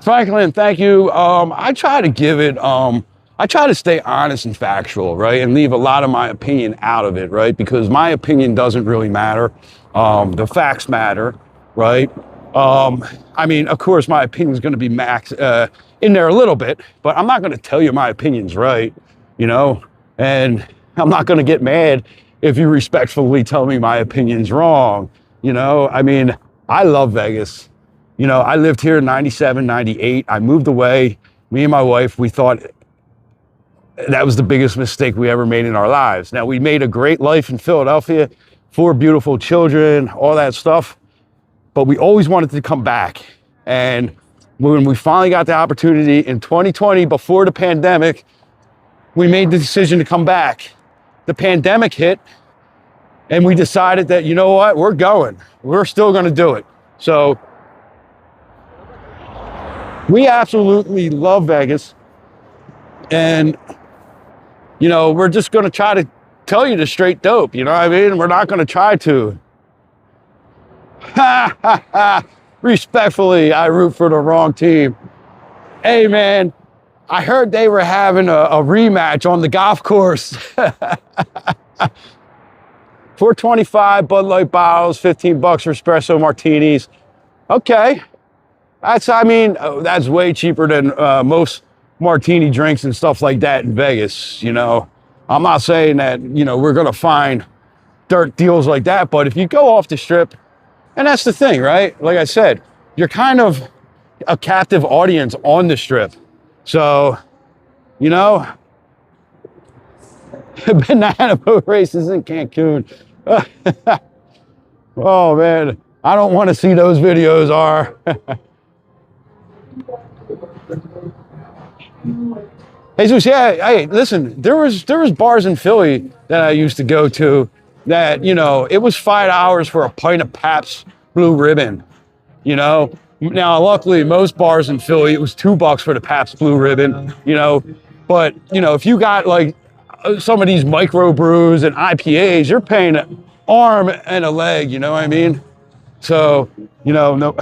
Franklin, thank you. I try to give it, I try to stay honest and factual, right? And leave a lot of my opinion out of it, right? Because my opinion doesn't really matter. The facts matter, right? I mean, of course, my opinion is going to be in there a little bit, but I'm not going to tell you my opinion's right, you know? And I'm not going to get mad if you respectfully tell me my opinion's wrong, you know? I mean, I love Vegas. You know, I lived here in 97, 98. I moved away. Me and my wife, we thought that was the biggest mistake we ever made in our lives. Now, we made a great life in Philadelphia, 4 beautiful children, all that stuff. But we always wanted to come back. And when we finally got the opportunity in 2020, before the pandemic, we made the decision to come back. The pandemic hit, and we decided that, you know what, we're going. We're still going to do it. So we absolutely love Vegas. And, you know, we're just going to try to tell you the straight dope. You know what I mean? We're not going to try to. Ha, ha, ha. Respectfully, I root for the wrong team. Hey, man, I heard they were having a rematch on the golf course. $4.25 Bud Light bottles, $15 for espresso martinis. Okay. That's way cheaper than most martini drinks and stuff like that in Vegas, you know. I'm not saying that, you know, we're going to find dirt deals like that, but if you go off the strip, and that's the thing, right? Like I said, you're kind of a captive audience on the strip. So, you know, banana boat races in Cancun. Oh, man, I don't want to see those videos, Jesus, yeah, hey, listen, there was bars in Philly that I used to go to that, you know, it was $5 for a pint of Pabst Blue Ribbon, you know. Now, luckily, most bars in Philly, it was $2 for the Pabst Blue Ribbon, you know. But, you know, if you got like some of these micro brews and IPAs, you're paying an arm and a leg, you know what I mean? So, you know, no.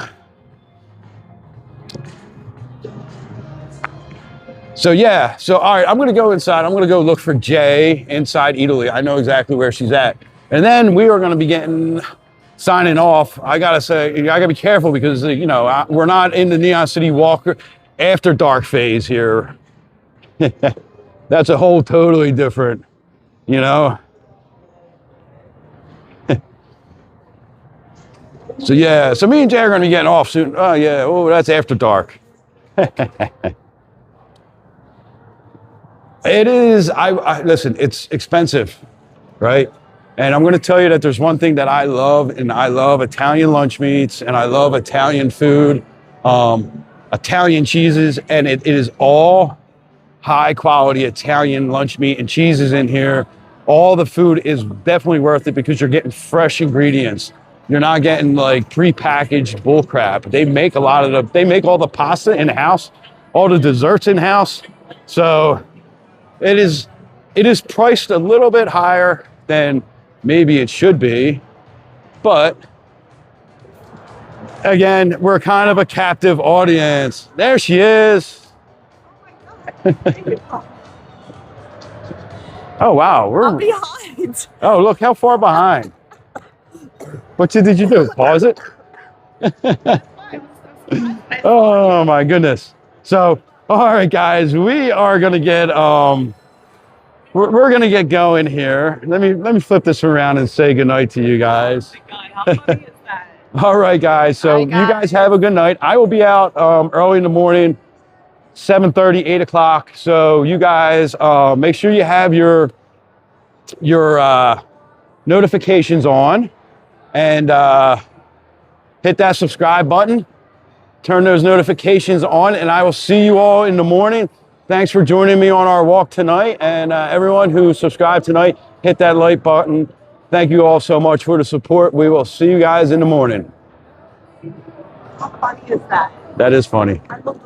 So yeah, so all right, I'm gonna go inside. I'm gonna go look for Jay inside Italy. I know exactly where she's at. And then we are gonna be signing off. I gotta say, I gotta be careful because, you know, we're not in the Neon City Walker after dark phase here. That's a whole totally different, you know. So yeah, so me and Jay are gonna be getting off soon. Oh yeah, oh that's after dark. It is, listen, it's expensive, right? And I'm gonna tell you that there's one thing that I love, and I love Italian lunch meats, and I love Italian food, Italian cheeses, and it is all high quality Italian lunch meat and cheeses in here. All the food is definitely worth it because you're getting fresh ingredients. You're not getting like prepackaged bull crap. They make they make all the pasta in-house, all the desserts in-house. So it is priced a little bit higher than maybe it should be, but again, we're kind of a captive audience. There she is. Oh wow, I'm behind. Oh, look how far behind. Did you do? Pause it? Oh my goodness. So, all right guys, we are gonna get we're gonna get going here. Let me flip this around and say goodnight to you guys. How funny is that? All right guys, so Bye, guys. you guys have a good night. I will be out early in the morning, 7:30, 8 o'clock. So you guys make sure you have your notifications on, and hit that subscribe button, turn those notifications on, and I will see you all in the morning. Thanks for joining me on our walk tonight, and everyone who subscribed tonight, hit that like button. Thank you all so much for the support. We will see you guys in the morning. How funny is that? That is funny. I love